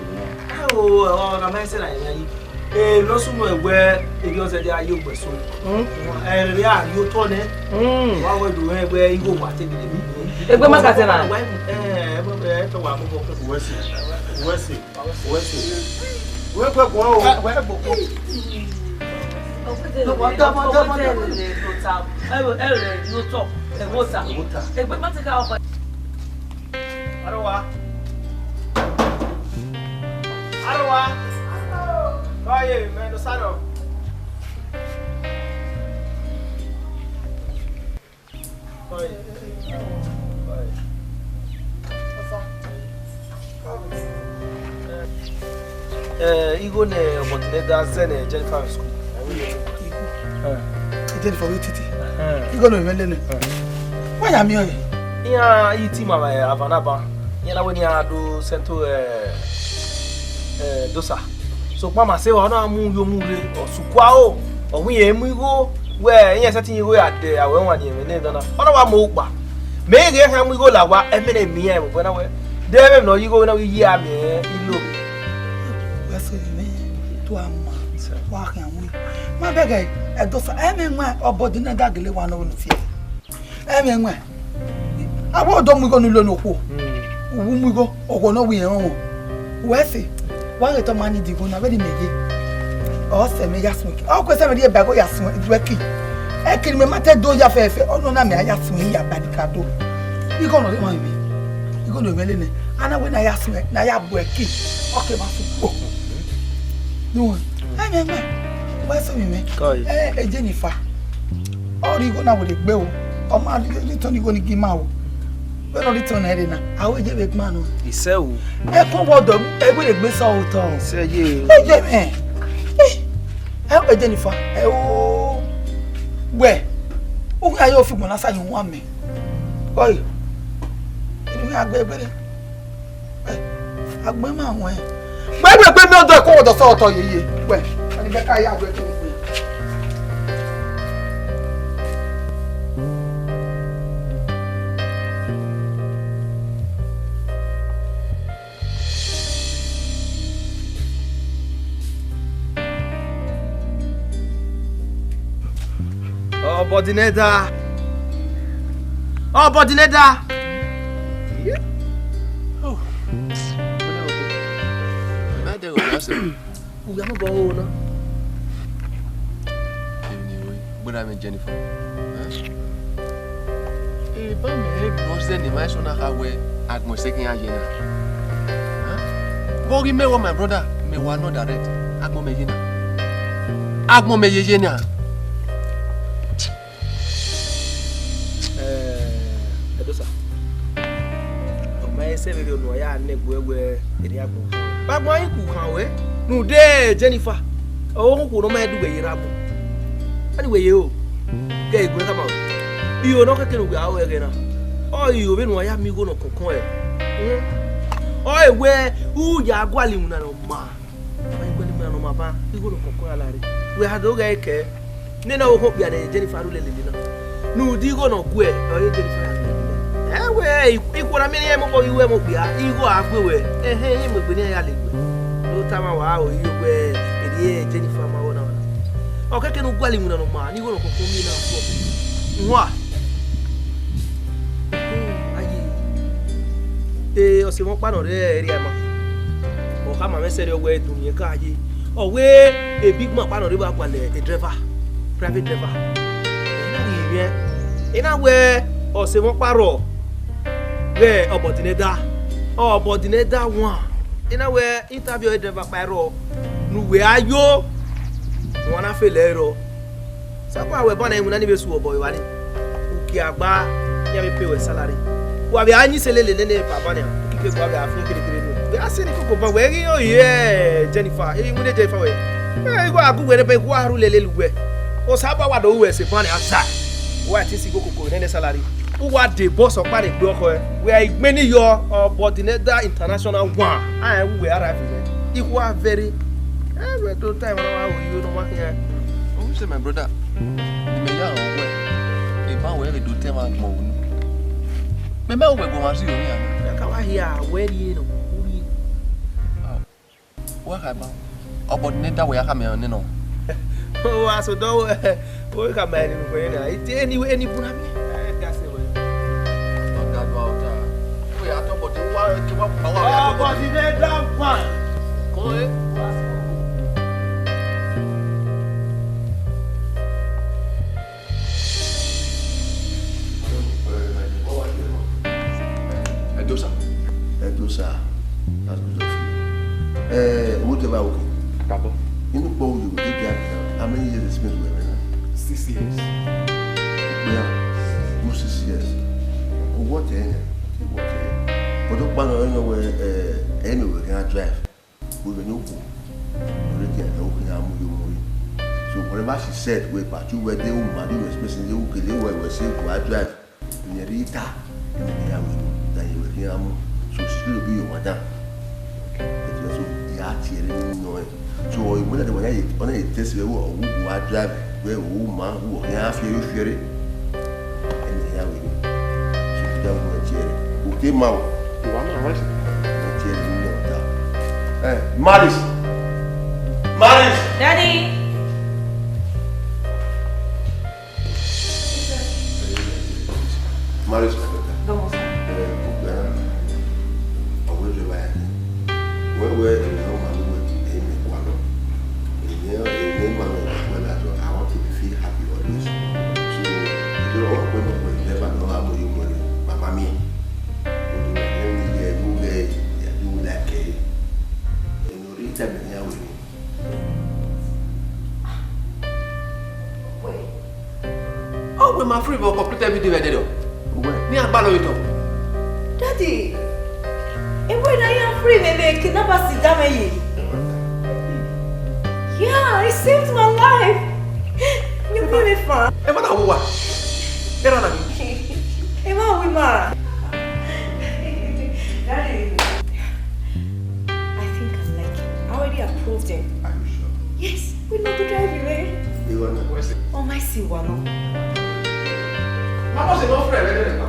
Oh, na me se na yi. No sumo egbe ebi o se de aye ogbeso. Re a yo to ne. Wa we du egbe igo wa te gele mi. Egbe ma ka te na. To wa mo ko Wesi. We pe ko o. we bo ko. Egbe ma te ka o. Arwa. Oye, me no sano. Oye. Igo ne Obodineda zene Jennifer school. Jennifer we titi. Igo no mele ne. Why am you? Iya iti mama avanaba. Yana we ni ado sento dosa. So mama say ona amu yo mu re osukwa o. Ohun ye mu igo we yen setting igo ade awe nwa ni eme na. Ona wa mo gba. Me ge ha mu igo la wa emene mi e mo na we. De me no igo na we yi ami ilo. Wese me to amma. Wa kan mu. Ma bega e dosa eme nwa Obodineda gele wa no fie. Eme nwa. Abo do mu igo nu lo no ko. Wu mu igo ogo no wi yen won. Wese why to money di go na very meje o se me yasun o ko se me di ba go yasun idweki e kiri me mate do ya fefe o no na me yasun ya badika do i go no de man bi i go no mele ne ana we na yasun na ya bo eki o ke ma so No. Where's me? Jennifer. Or you gonna with the bill? Or my little going to give out. Well, little Edina. I will give it man. He said, I forward them every miss out town. Say you. Hey, Jennifer. Oh, where? Who are you from when I say you want me? Oi, you are baby. I'm my man. Where? Where will be no call the thought of you? Where? And the guy I will do. Obodineda. Obodineda. Yeah. Oh. We are not going. But I'm Jennifer. If I'm a sending my son, I will at my second agenda. Bogi me my brother, me one not direct. Agmo Mejina. Say we don't know ya neck where it happened. But why you can no day, Jennifer. Oh, who no man do a year. Anyway, you get good come out. You are not going to go again. Oh, you been why me go no cocoa. Oh, where who ya gualim no ma. I'm going to my papa. You go to cocoa. We had no guy care. Neno hope ya Jennifer Lelina. No, do you go no queer or you Jennifer? Hey, equal a minute of you will be you go halfway. Hey, we will no time wow, you were a Jennifer Maona. Okay, can you go in on man? You will come in now. What? Eh, or some part of the area. Or come and say your way to your car. Or where a big map on the river, a driver, private driver. In a way, or some paro. Where Obodineda? Obodineda one. In a way, interview a driver by row. No, where are you? One of a lero. So, I will buy him when I never saw a boy. Who care bar, never pay a salary. Why are you selling the Pabania? Keep it by African. We are sending Coco. Where are you? Yeah, Jennifer. You would take away. I go up with a big water little way. Or Saba, what always a funny outside. What is he go in the salary? Uwadiae boss of panic broker, where many your Obodineda international one. I will arrive here. You are very every time you know what here. Oh, say my brother. You may young away. If I will do 10 months more. Remember, we go and see you here. Come here, where do you know? What about Obodineda? We are coming on, no. Oh, I so don't work a man in anyway, any bunami. Obodineda one. Edosa. That's good of you. What about you? Papa. You know, boy, you did that. How many years experience we have? 6 years. Yeah, 6 years. What but don't bother anywhere can I drive. We will know already and open our movie. So whatever she said, we but you were the woman who was missing the Uwadiae where we say I drive in the Rita and the then you will hear so she will be your madam. But you also the so when I on a test where who I drive where woman who have you fear it and here we go. So that will cheer. Okay, mouth. Hey, Maris! Daddy! Maris, vamos. I want to feel happy always. So, you don't never know how you money. My mommy. Wait. Oh, we're my free for complete video video. Where? Ni abalo ito. Daddy, when I am free, they kidnap us to damage. Yeah, it saved my life. You made me fun. Emma, na uwa. Era na. Emma, we ma. Daddy, I think I like him. I already approved him. Are you sure? Yes, we know to drive you, eh? You wanna? Oh, my Siwano. Mama, c'est mon frère, elle est là.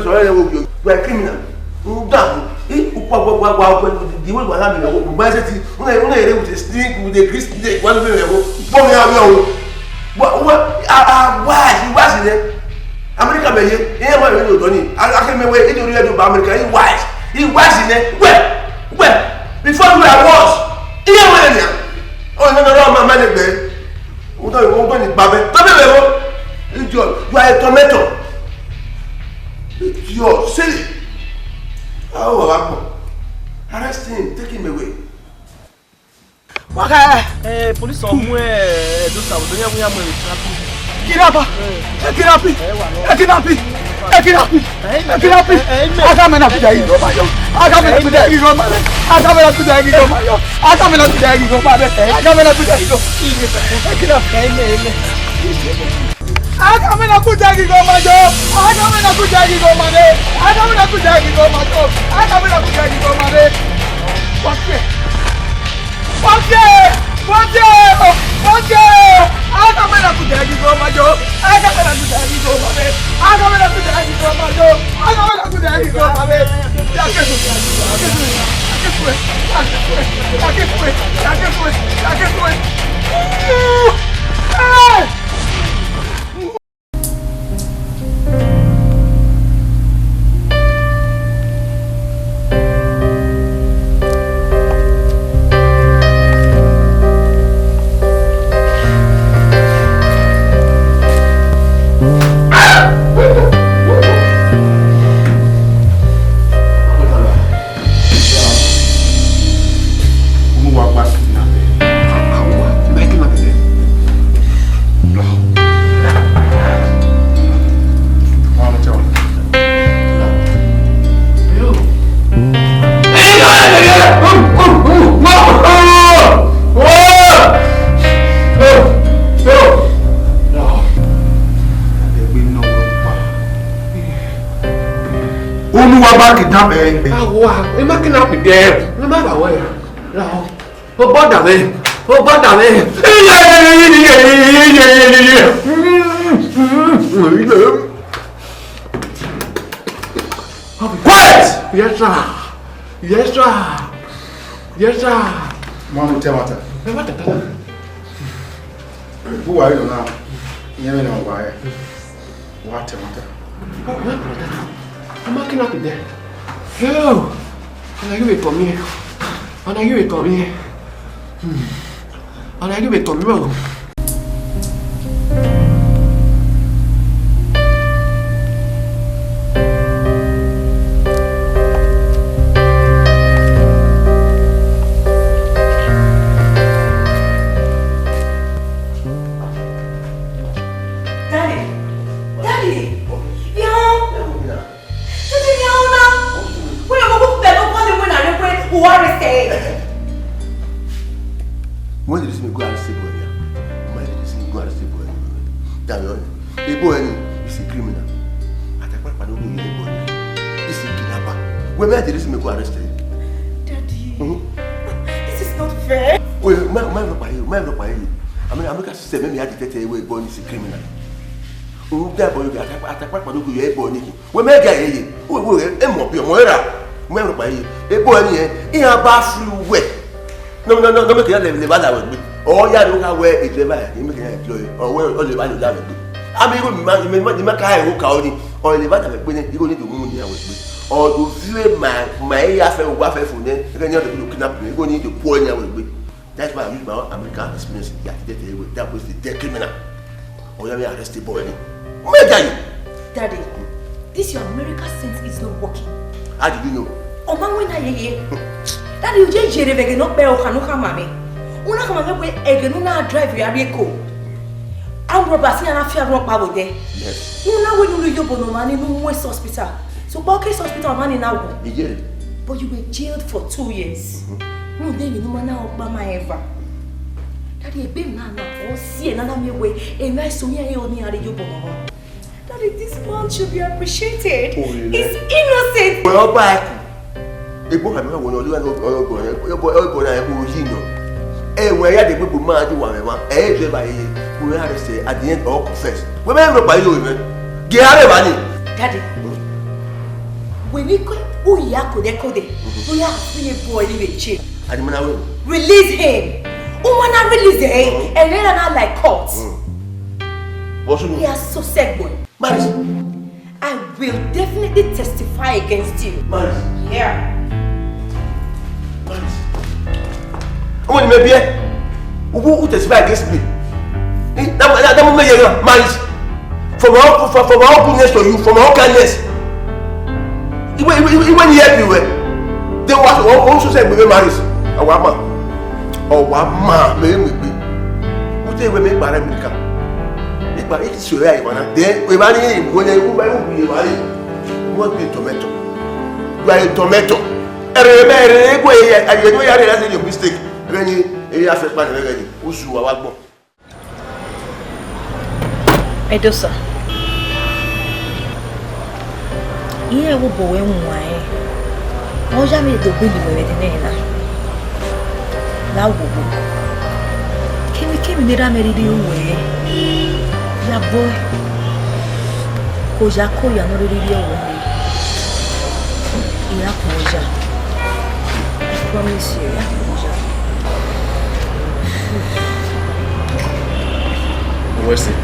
You are a criminal. You damn. The way we have been, we buy it. When I with a stick, with a grease, one way ago. Why? He was in there. America, anyone who don't need. I can make it to the America. He was in there. Where? Before we are wars. Oh, no, my man, baby. You don't want it, Babe. You are a tomato. You're silly. Oh, Omoragbon. Arrest him, take him away. Waka, police on moi, those are the young women Kidnapping! Kidnapping. We making up with them. No matter where. No. Oh, bother me. Oh, bother me. Quiet! Yes, sir. Yes, sir. Yes, sir. Mama, tell me. Who are you now? You know why? What? I'm making up with them. Yo! And I give it to me. And I give it to me. And I give it to me. This is not fair. Wait, man, I mean, I'm going to say, maybe I detected a born is a criminal. Who that boy got attacked by the born. We may get a who will be a man by a boy in a bathroom wet. No, make a level with me. Oh, yeah, look how where it's a you make an employee or where all the value damage. I mean, you make a high hook out or the value when you go into moon here with me. Or to view my affair warfare for them, then you have to look up, you go need to pour in with me. That's why I use my American experience. That was the dead criminal. Or you have arrested boy. Daddy, this your American sense is not working. How did you know? Oh, man, when I hear Daddy, you just hear it, not bear or Hanuka, mammy. Una come away again, una drive your vehicle. I'm Robertson and I fear rock power there. Yes. You know when you go no money, no West Hospital. So, Barclays Hospital money now. Yeah. But you were jailed for 2 years. No, then you know now, Obama ever. Daddy, a big man, or see another me way, a nice to me, I only had a yobono. Daddy, this man should be appreciated. He's innocent. Well, back. The boy had no one or your boy, eh, where are the people mad to one, eh, by who had to say at the end all confess. Remember by you, man. Get out of money. Daddy, when we go, who ya could echo it? We are free boy living cheap. Release him. Who wanna release him? And then I like courts. We are so sad, boy. Maris, I will definitely testify against you. Maris. Yeah. Maris. How many maybe? Who testify against me? That will make you Maris. From our goodness to you, from our kindness. Even here everywhere. They also said, Maris. Our ma, me. Who say we make bad America? But it's so right, man. Then we marry him when we marry. What be tomato? You are a tomato. I realize your mistake. When you have a man already, who's Uwadiae? Edosa. Iye wo bo we nwae. O ja me do bili we de na. La wo bo. Kemi nira me ri we. Ya boy. Ko ja ko ya no ri we. Ya ko ja. I promise you, ya ko ja. Where's it?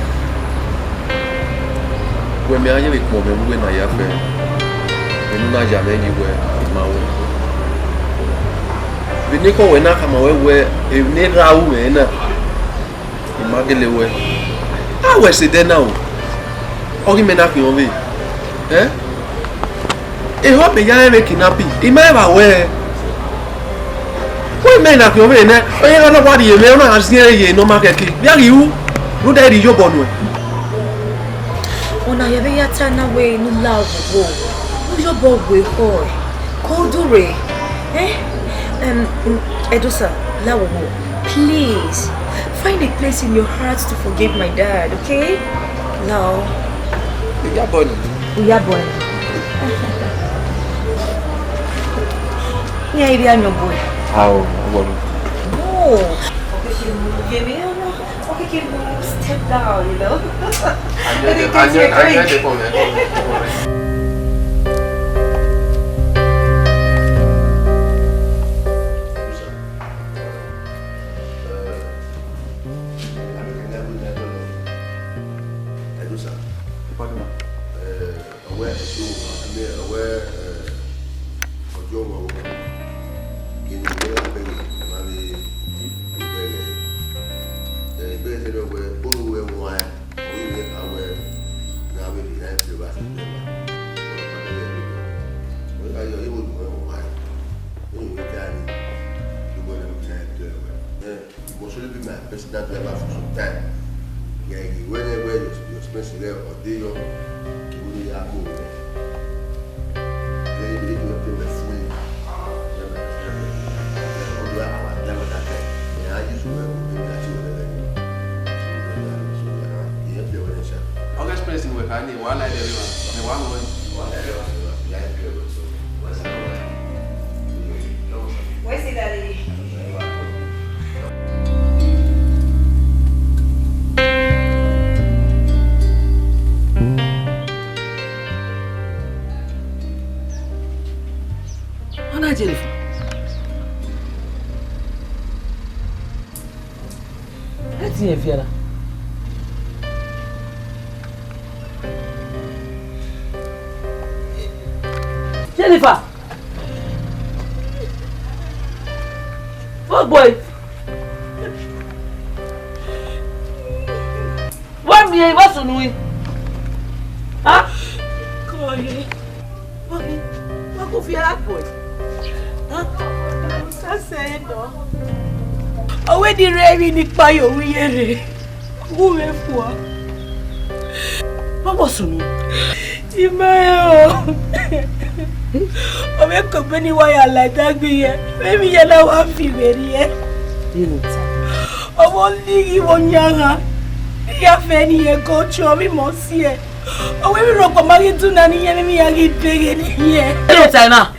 When me anya with mom we na ya fe. Me na ja me anywhere in my way. We niko we na kama we e ne rawu me na. Imagine we. Ah we say there now. Ogi me na fi on we. Eh? E ho be ya me kidnapping. E ma ba we. We me na fi on we na. O ye na wa di me na asiere ye no market ki. Bia ri u. No dey ri yo bonu. Ona yebe yata na we no love wo. No yo bo we boy. Ko dure. Edosa, lawo wo. Please find a place in your heart to forgive my dad, okay? Now. We are born. Yeah, you are your boy. How? No. Okay, step down, you know. Where's Jennifer. Let's see if you're Jennifer. Oh boy. What me? What's on we? Huh? Koi. Mommy, what go for that boy? Huh? I said no. Oh, when the rain in by your weary. Who went for? What was on? Imayo. Oh, my company why I like that be here. Maybe you know one fever here. Oh, only you one younger. You fanny a coach or me must here. Oh, we will come back into Nanny and me and get big in here. Hello, Tina.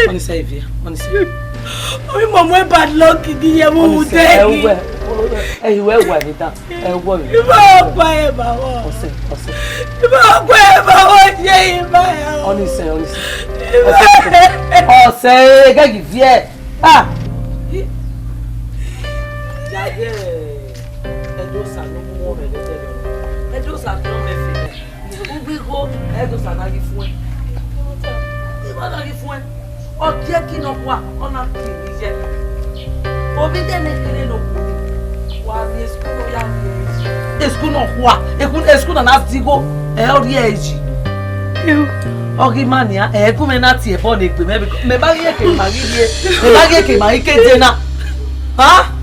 Honestly, honestly. Oh, mom, we're bad luck. You won't take it. Hey, where were you? Hey, where were you? You won't buy a bow. Honestly. You won't buy a bow. Jay, buy. Honestly. Oh, say, get give here. Ah. Those are no more than those are no more. We go, those are not if one. Not if one. Or taking up what on a clean yet. Or be then a clean up. While the school young is good of what? A school and ask to go LDH. You. Ogimania, a comenati upon it. Maybe my dinner. Huh?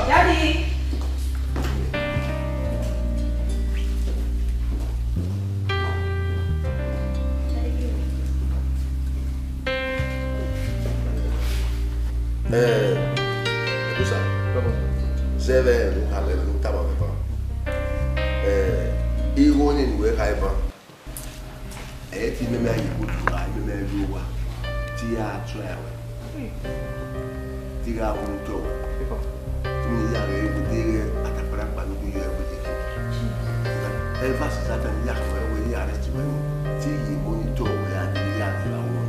Daddy. Scusa, serve un halal un tama ba. Iwo ni we kai ba. Ti me ayi kutu ayi me duwa. Ti a try. Ti ga un to. Ti ya re dire atapara pa no yo e elle va se s'attendre à ce qu'il arrête si il monitor ya di ya la wo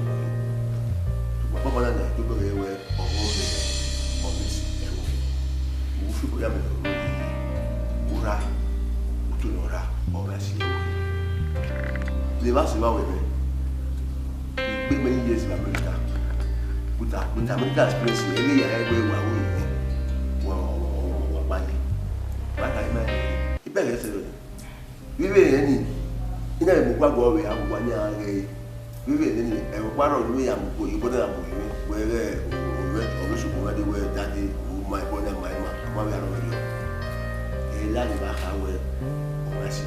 tu pas voilà tu peux ouais on ou fi ko ya me ura tu l'ora on va si les va se va ouais mais mais il est la America buta America express ele ya egbe wa wo ba ni ba kai me ibere se lo vive any. In a Mugwa, I have 1 year. Vive any, and one of me, I'm going to where they were daddy, my brother, my mother, a land in my house. I see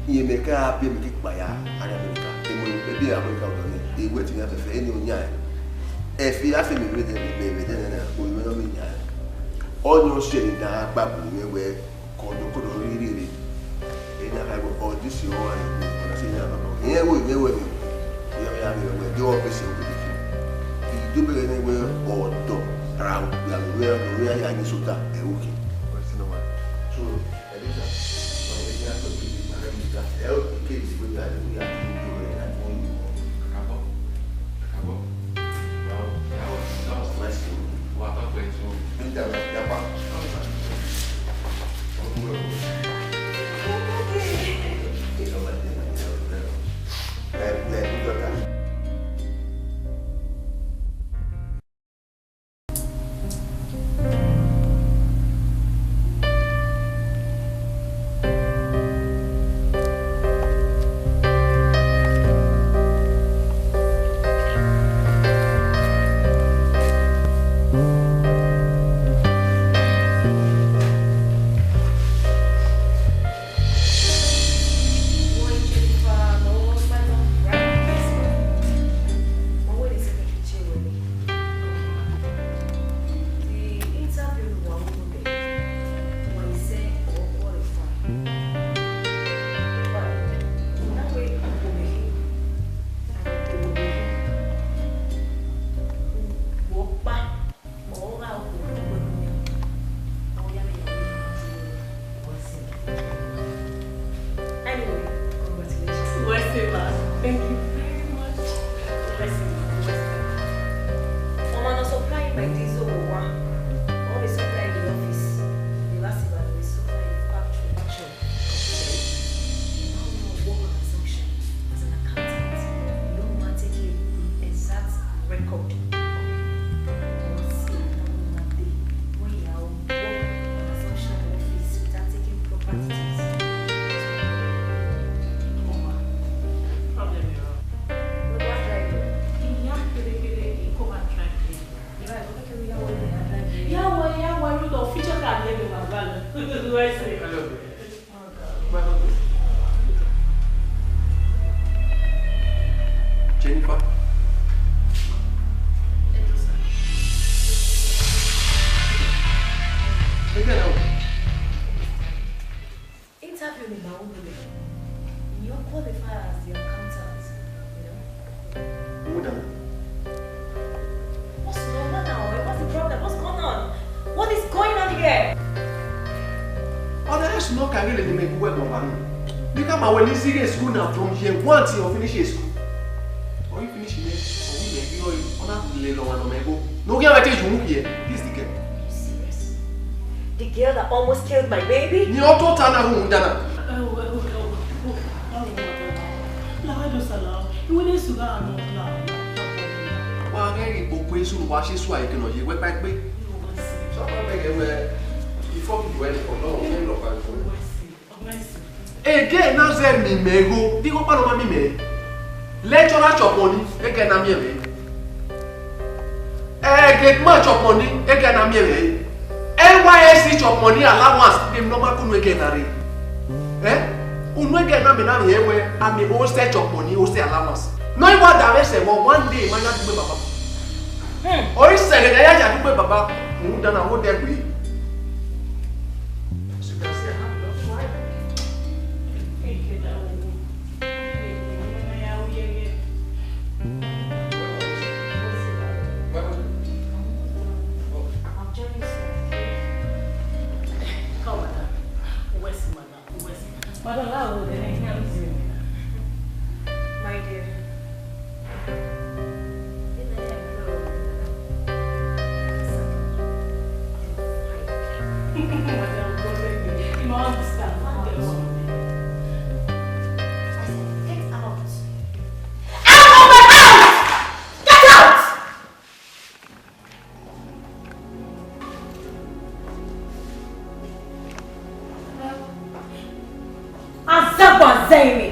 you make a baby by a America. Maybe America they waiting up for any one. If you have to be with them, we will not be all your shit that Babu where could really. Or this you want to here we will do office you do anywhere or do around where I need to that a wookie. So, Jennifer. Interview me, you're qualified as the accountant, What's going on now? What's the problem? What's going on? What is going on here? There's no career in the make web of because my when you see school now from here, once you finish school, or you finish it, or we make you on a little one of go. No girl, I tell you here. This the girl. Serious? The girl that almost killed my baby? You know, Tana who done. Well, very book soon washes so I can know you went back. So I'm making where before you went for long. Again, now say me mego. Di ko pa no mami me. Lecturer chop money, again na me me. Get man chop money, again na me me. NYSC chop money allowance, dem normal kunu again na re. Unu again na me na me we, am me hostel chop money, hostel allowance. No you want that say one day man na do baba. O yi say ga ya do baba, mu dan na wo dey gbe. saying me.